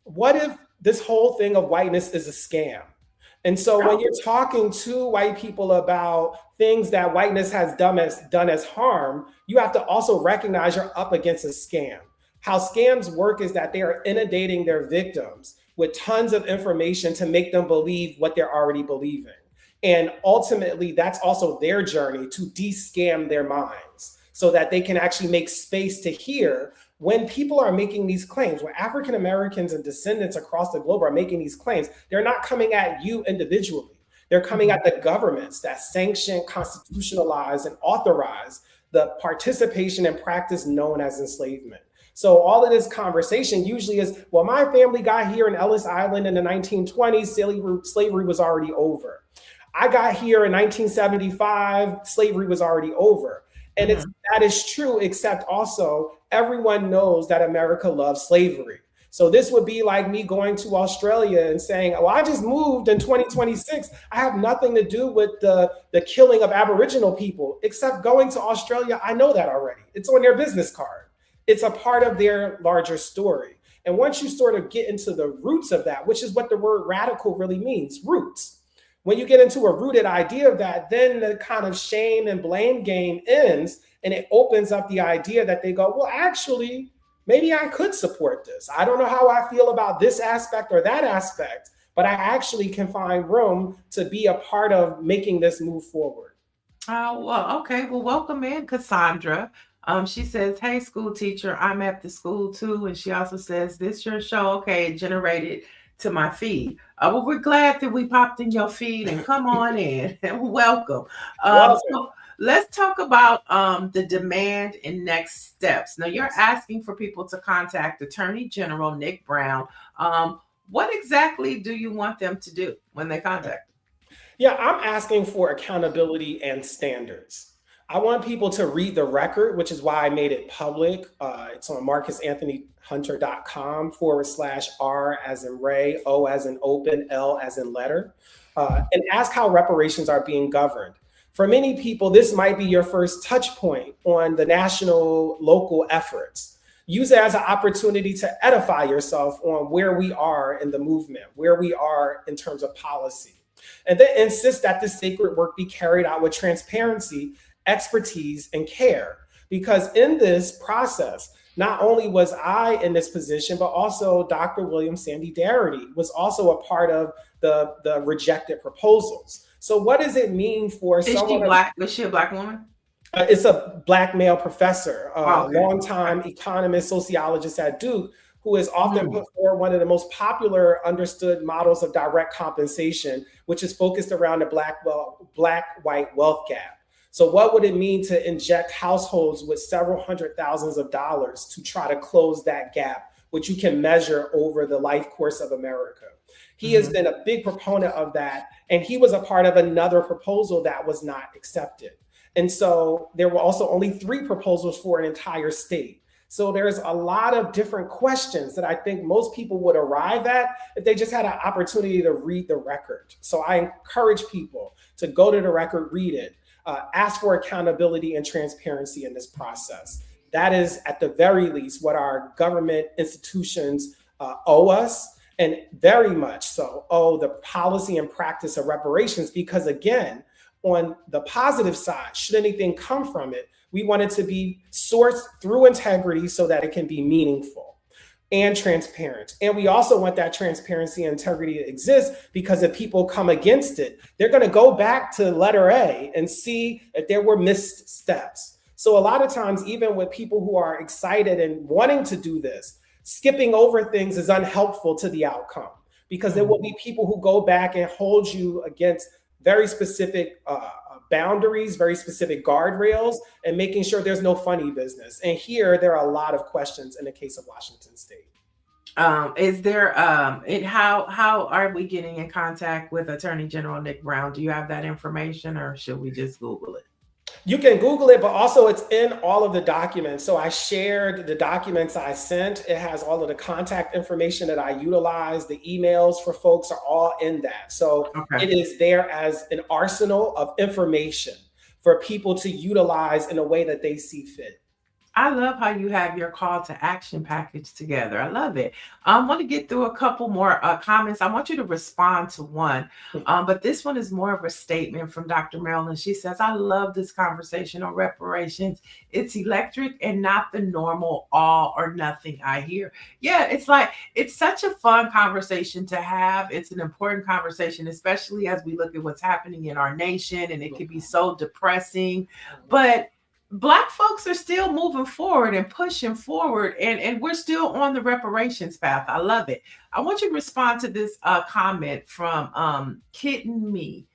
what if this whole thing of whiteness is a scam? And so when you're talking to white people about things that whiteness has done as harm, you have to also recognize you're up against a scam. How scams work is that they are inundating their victims with tons of information to make them believe what they're already believing. And ultimately, that's also their journey to de-scam their minds so that they can actually make space to hear when people are making these claims, when African Americans and descendants across the globe are making these claims, they're not coming at you individually. They're coming at the governments that sanction, constitutionalize, and authorize the participation and practice known as enslavement. So all of this conversation usually is, well, my family got here in Ellis Island in the 1920s, slavery was already over. I got here in 1975, slavery was already over. And that is true, except also everyone knows that America loves slavery. So this would be like me going to Australia and saying, well, I just moved in 2026. I have nothing to do with the killing of Aboriginal people, except going to Australia. I know that already. It's on their business card. It's a part of their larger story. And once you sort of get into the roots of that, which is what the word radical really means, roots. When you get into a rooted idea of that, then the kind of shame and blame game ends, and it opens up the idea that they go, well, actually, maybe I could support this. I don't know how I feel about this aspect or that aspect, but I actually can find room to be a part of making this move forward. Oh, well, okay. Well, welcome in, Cassandra. She says, "Hey, school teacher, I'm at the school too." And she also says, "This your show?" Okay, it generated to my feed. Well, we're glad that we popped in your feed and come on in and welcome. Welcome. So let's talk about the demand and next steps. Now, you're asking for people to contact Attorney General Nick Brown. What exactly do you want them to do when they contact? Yeah, I'm asking for accountability and standards. I want people to read the record, which is why I made it public. It's on marcusanthonyhunter.com/R as in Ray, O as in open, L as in letter, and ask how reparations are being governed. For many people, this might be your first touch point on the national, local efforts. Use it as an opportunity to edify yourself on where we are in the movement, where we are in terms of policy. And then insist that this sacred work be carried out with transparency, expertise, and care. Because in this process, not only was I in this position, but also Dr. William Sandy Darity was also a part of the rejected proposals. So what does it mean for someone? Is she Black? Was she a Black woman? It's a Black male professor, Okay. longtime economist, sociologist at Duke, who is often put forward one of the most popular understood models of direct compensation, which is focused around the black-white wealth gap. So what would it mean to inject households with several hundred thousands of dollars to try to close that gap, which you can measure over the life course of America? He has been a big proponent of that, and he was a part of another proposal that was not accepted. And so there were also only 3 proposals for an entire state. So there's a lot of different questions that I think most people would arrive at if they just had an opportunity to read the record. So I encourage people to go to the record, read it, ask for accountability and transparency in this process. That is, at the very least, what our government institutions owe us, and very much so owe the policy and practice of reparations, because again, on the positive side, should anything come from it, we want it to be sourced through integrity so that it can be meaningful and transparent. And we also want that transparency and integrity to exist, because if people come against it, they're going to go back to letter A and see if there were missteps. So a lot of times, even with people who are excited and wanting to do this, skipping over things is unhelpful to the outcome, because there will be people who go back and hold you against very specific boundaries, very specific guardrails, and making sure there's no funny business. And here, there are a lot of questions in the case of Washington State. Is there, how are we getting in contact with Attorney General Nick Brown? Do you have that information, or should we just Google it? You can Google it, but also it's in all of the documents. So I shared the documents I sent. It has all of the contact information that I utilize. The emails for folks are all in that. So It is there as an arsenal of information for people to utilize in a way that they see fit. I love how you have your call to action package together. I love it. I want to get through a couple more comments. I want you to respond to one, but this one is more of a statement from Dr. Marilyn. She says, "I love this conversation on reparations. It's electric and not the normal all or nothing I hear." Yeah, it's such a fun conversation to have. It's an important conversation, especially as we look at what's happening in our nation, and it can be so depressing, but Black folks are still moving forward and pushing forward, and we're still on the reparations path. I love it. I want you to respond to this comment from Kitten Me.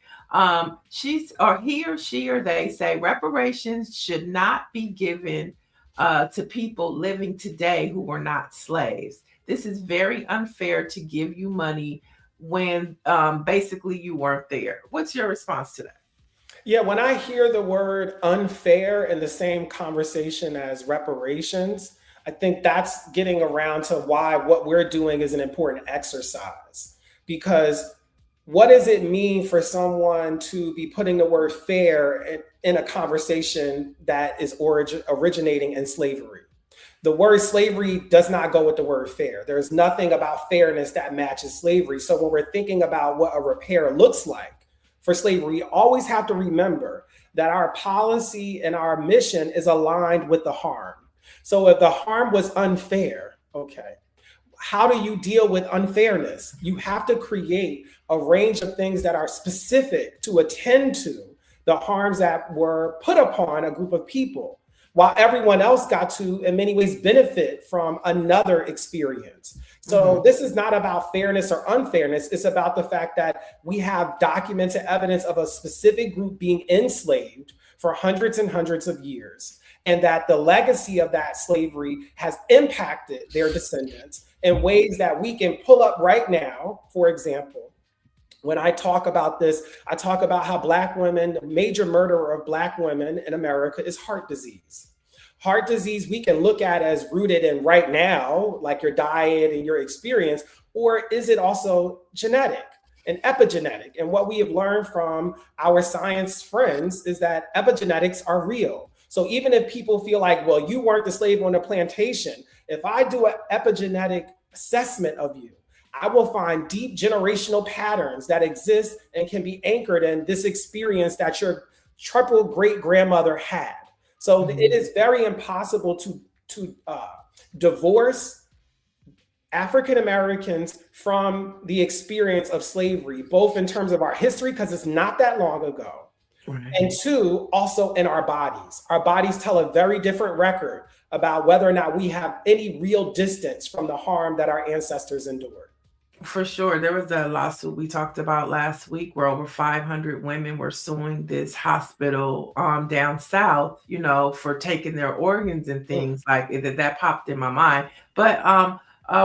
He or she or they say reparations should not be given to people living today who were not slaves. This is very unfair to give you money when basically you weren't there. What's your response to that? Yeah, when I hear the word unfair in the same conversation as reparations, I think that's getting around to why what we're doing is an important exercise. Because what does it mean for someone to be putting the word fair in a conversation that is originating in slavery? the word slavery does not go with the word fair. There's nothing about fairness that matches slavery. So when we're thinking about what a repair looks like for slavery, you always have to remember that our policy and our mission is aligned with the harm. So if the harm was unfair, okay, how do you deal with unfairness? You have to create a range of things that are specific to attend to the harms that were put upon a group of people, while everyone else got to, in many ways, benefit from another experience. So this is not about fairness or unfairness. It's about the fact that we have documented evidence of a specific group being enslaved for hundreds and hundreds of years, and that the legacy of that slavery has impacted their descendants in ways that we can pull up right now. For example, when I talk about this, I talk about how Black women, the major murderer of Black women in America is heart disease. Heart disease we can look at as rooted in right now, like your diet and your experience, or is it also genetic and epigenetic? And what we have learned from our science friends is that epigenetics are real. So even if people feel like, well, you weren't the slave on the plantation, if I do an epigenetic assessment of you, I will find deep generational patterns that exist and can be anchored in this experience that your triple great grandmother had. So it is very impossible to divorce African Americans from the experience of slavery, both in terms of our history, because it's not that long ago, and two, also in our bodies. Our bodies tell a very different record about whether or not we have any real distance from the harm that our ancestors endured. For sure. There was a lawsuit we talked about last week where over 500 women were suing this hospital down south, you know, for taking their organs and things like that popped in my mind. But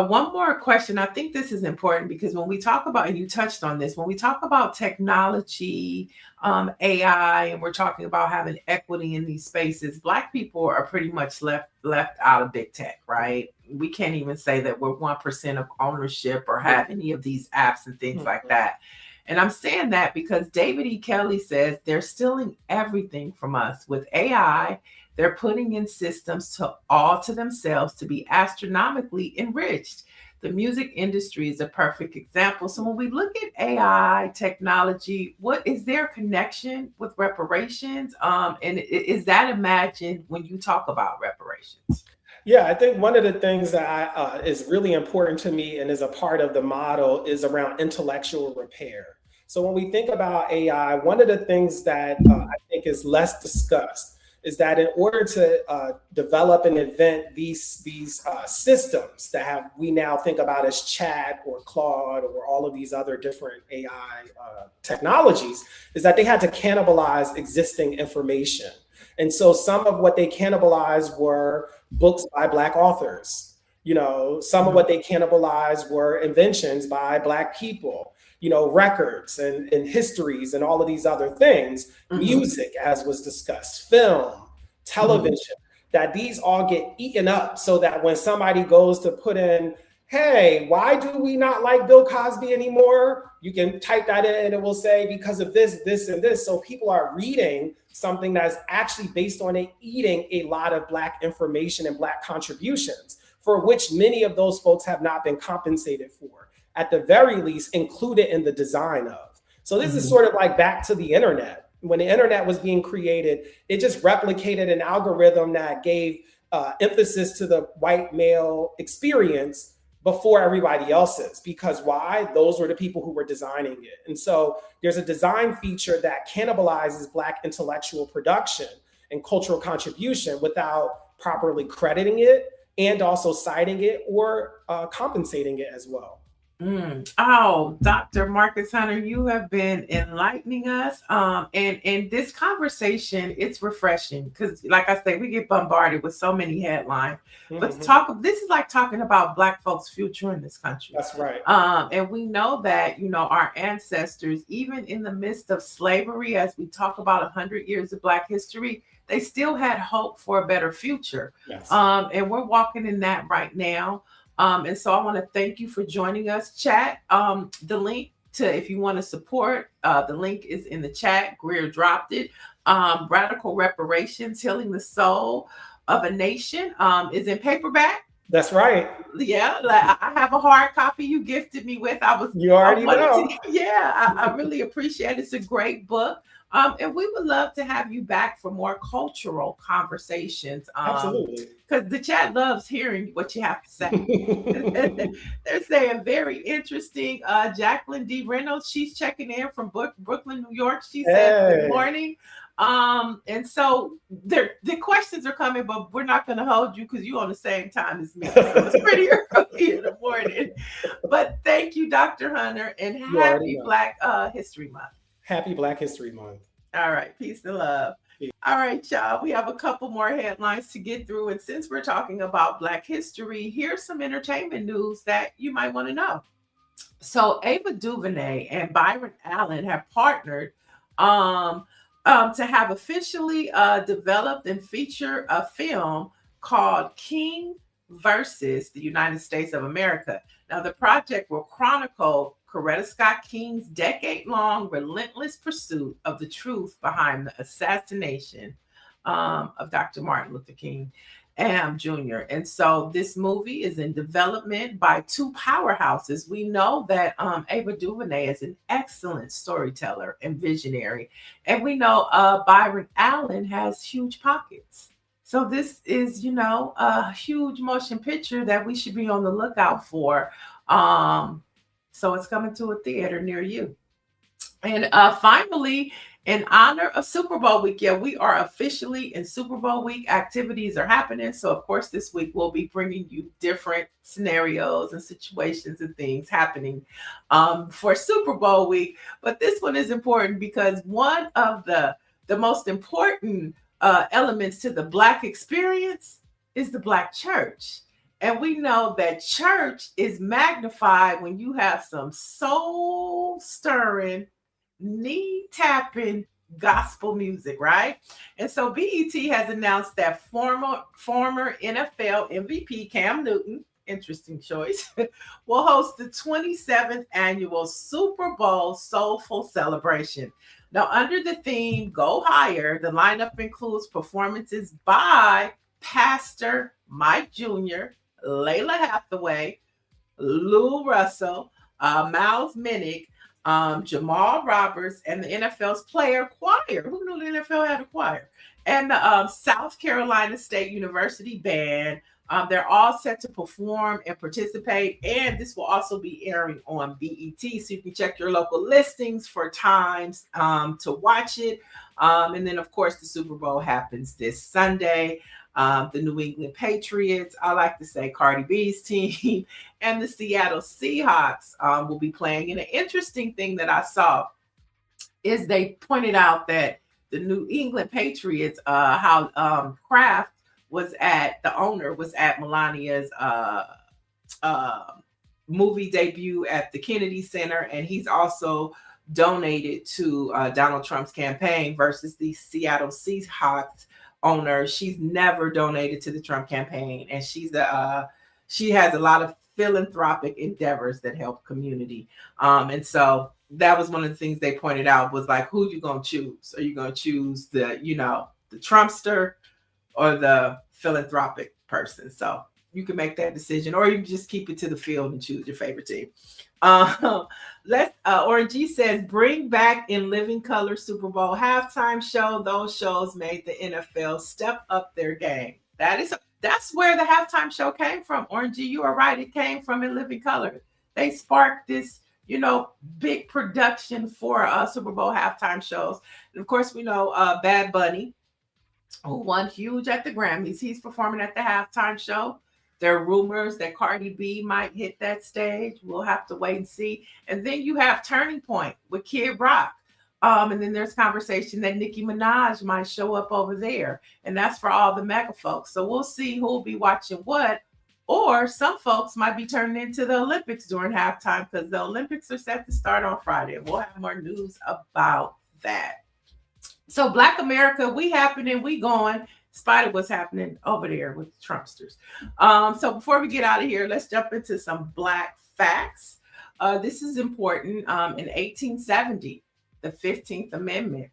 one more question. I think this is important because when we talk about, and you touched on this, when we talk about technology, AI, and we're talking about having equity in these spaces, Black people are pretty much left out of big tech, right? We can't even say that we're 1% of ownership or have any of these apps and things like that. And I'm saying that because David E. Kelly says they're stealing everything from us with AI. They're putting in systems to themselves to be astronomically enriched. The music industry is a perfect example. So when we look at AI technology, what is their connection with reparations? And is that imagined when you talk about reparations? Yeah, I think one of the things that is really important to me and is a part of the model is around intellectual repair. So when we think about AI, one of the things that I think is less discussed is that in order to develop and invent these systems that we now think about as Chat or Claude or all of these other different AI technologies, is that they had to cannibalize existing information. And so some of what they cannibalized were books by Black authors. You know, some of what they cannibalized were inventions by Black people, you know, records and histories and all of these other things, music, as was discussed, film, television, that these all get eaten up so that when somebody goes to put in, hey, why do we not like Bill Cosby anymore? You can type that in and it will say because of this, this, and this. So people are reading something that's actually based on eating a lot of Black information and Black contributions, for which many of those folks have not been compensated for, at the very least included in the design of. So this is sort of like back to the internet. When the internet was being created, it just replicated an algorithm that gave emphasis to the white male experience before everybody else's. Because why? Those were the people who were designing it. And so there's a design feature that cannibalizes Black intellectual production and cultural contribution without properly crediting it and also citing it or compensating it as well. Oh, Dr. Marcus Hunter, you have been enlightening us. And this conversation, it's refreshing because, like I say, we get bombarded with so many headlines. But this is like talking about Black folks' future in this country. That's right. And we know that, you know, our ancestors, even in the midst of slavery, as we talk about 100 years of Black history, they still had hope for a better future. Yes. And we're walking in that right now. And so I want to thank you for joining us. Chat, the link to, if you want to support, the link is in the chat. Greer dropped it. Radical Reparations, Healing the Soul. of a Nation is in paperback. That's right. Yeah, like I have a hard copy you gifted me with. You already know. Yeah, I really appreciate it. It's a great book. And we would love to have you back for more cultural conversations. Absolutely. Because the chat loves hearing what you have to say. They're saying very interesting. Jacqueline D. Reynolds, she's checking in from Brooklyn, New York. She said, good morning. And so the questions are coming, but we're not going to hold you because you're on the same time as me. So it's pretty early in the morning. But thank you, Dr. Hunter, and happy Black History Month. Happy Black History Month. All right. Peace and love. All right, y'all. We have a couple more headlines to get through. And since we're talking about Black history, here's some entertainment news that you might want to know. So Ava DuVernay and Byron Allen have partnered to have officially developed and feature a film called King versus the United States of America. Now, the project will chronicle Coretta Scott King's decade-long relentless pursuit of the truth behind the assassination of Dr. Martin Luther King Jr. And so this movie is in development by two powerhouses. We know that Ava DuVernay is an excellent storyteller and visionary. And we know Byron Allen has huge pockets. So this is, a huge motion picture that we should be on the lookout for. So it's coming to a theater near you. And finally, in honor of Super Bowl week, we are officially in Super Bowl week. Activities are happening. So, of course, this week we'll be bringing you different scenarios and situations and things happening for Super Bowl week. But this one is important because one of the most important elements to the Black experience is the Black church. And we know that church is magnified when you have some soul-stirring, knee-tapping gospel music, right? And so BET has announced that former NFL MVP Cam Newton, interesting choice, will host the 27th annual Super Bowl Soulful Celebration. Now, under the theme Go Higher, the lineup includes performances by Pastor Mike Jr., Layla Hathaway, Lou Russell, Miles Minnick, Jamal Roberts, and the NFL's player choir. Who knew the NFL had a choir? And the South Carolina State University Band. They're all set to perform and participate. And this will also be airing on BET. So you can check your local listings for times to watch it. And then, of course, the Super Bowl happens this Sunday. The New England Patriots, I like to say Cardi B's team, and the Seattle Seahawks will be playing. And an interesting thing that I saw is they pointed out that the New England Patriots, how Kraft the owner was at Melania's movie debut at the Kennedy Center, and he's also donated to Donald Trump's campaign versus the Seattle Seahawks owner. She's never donated to the Trump campaign, and she has a lot of philanthropic endeavors that help community. And so that was one of the things they pointed out was like, who you gonna choose? Are you gonna choose the Trumpster or the philanthropic person? So you can make that decision, or you can just keep it to the field and choose your favorite team. Orange G says, bring back In Living Color Super Bowl halftime show. Those shows made the NFL step up their game. That's where the halftime show came from. Orange G, you are right. It came from In Living Color. They sparked this, big production for Super Bowl halftime shows. And of course, we know Bad Bunny, who won huge at the Grammys. He's performing at the halftime show. There are rumors that Cardi B might hit that stage. We'll have to wait and see. And then you have Turning Point with Kid Rock. And then there's conversation that Nicki Minaj might show up over there. And that's for all the mega folks. So we'll see who'll be watching what. Or some folks might be turning into the Olympics during halftime because the Olympics are set to start on Friday. And we'll have more news about that. So Black America, we happening, we going. Spite of what's happening over there with the Trumpsters. So before we get out of here, let's jump into some Black facts. This is important. In 1870, the 15th Amendment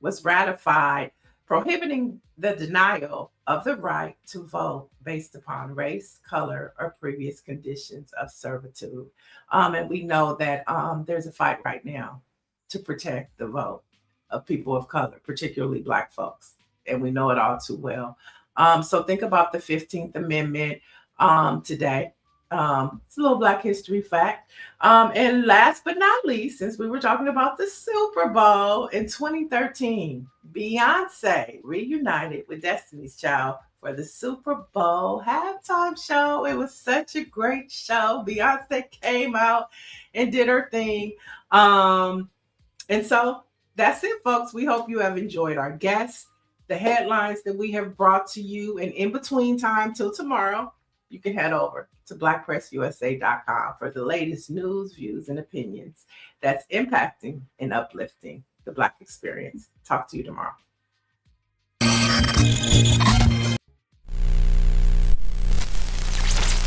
was ratified prohibiting the denial of the right to vote based upon race, color, or previous conditions of servitude. And we know that there's a fight right now to protect the vote of people of color, particularly Black folks. And we know it all too well. So think about the 15th Amendment today. It's a little Black history fact. And last but not least, since we were talking about the Super Bowl in 2013, Beyonce reunited with Destiny's Child for the Super Bowl halftime show. It was such a great show. Beyonce came out and did her thing. And so that's it, folks. We hope you have enjoyed our guests, the headlines that we have brought to you. And in between time till tomorrow, you can head over to BlackPressUSA.com for the latest news, views, and opinions that's impacting and uplifting the Black experience. Talk to you tomorrow.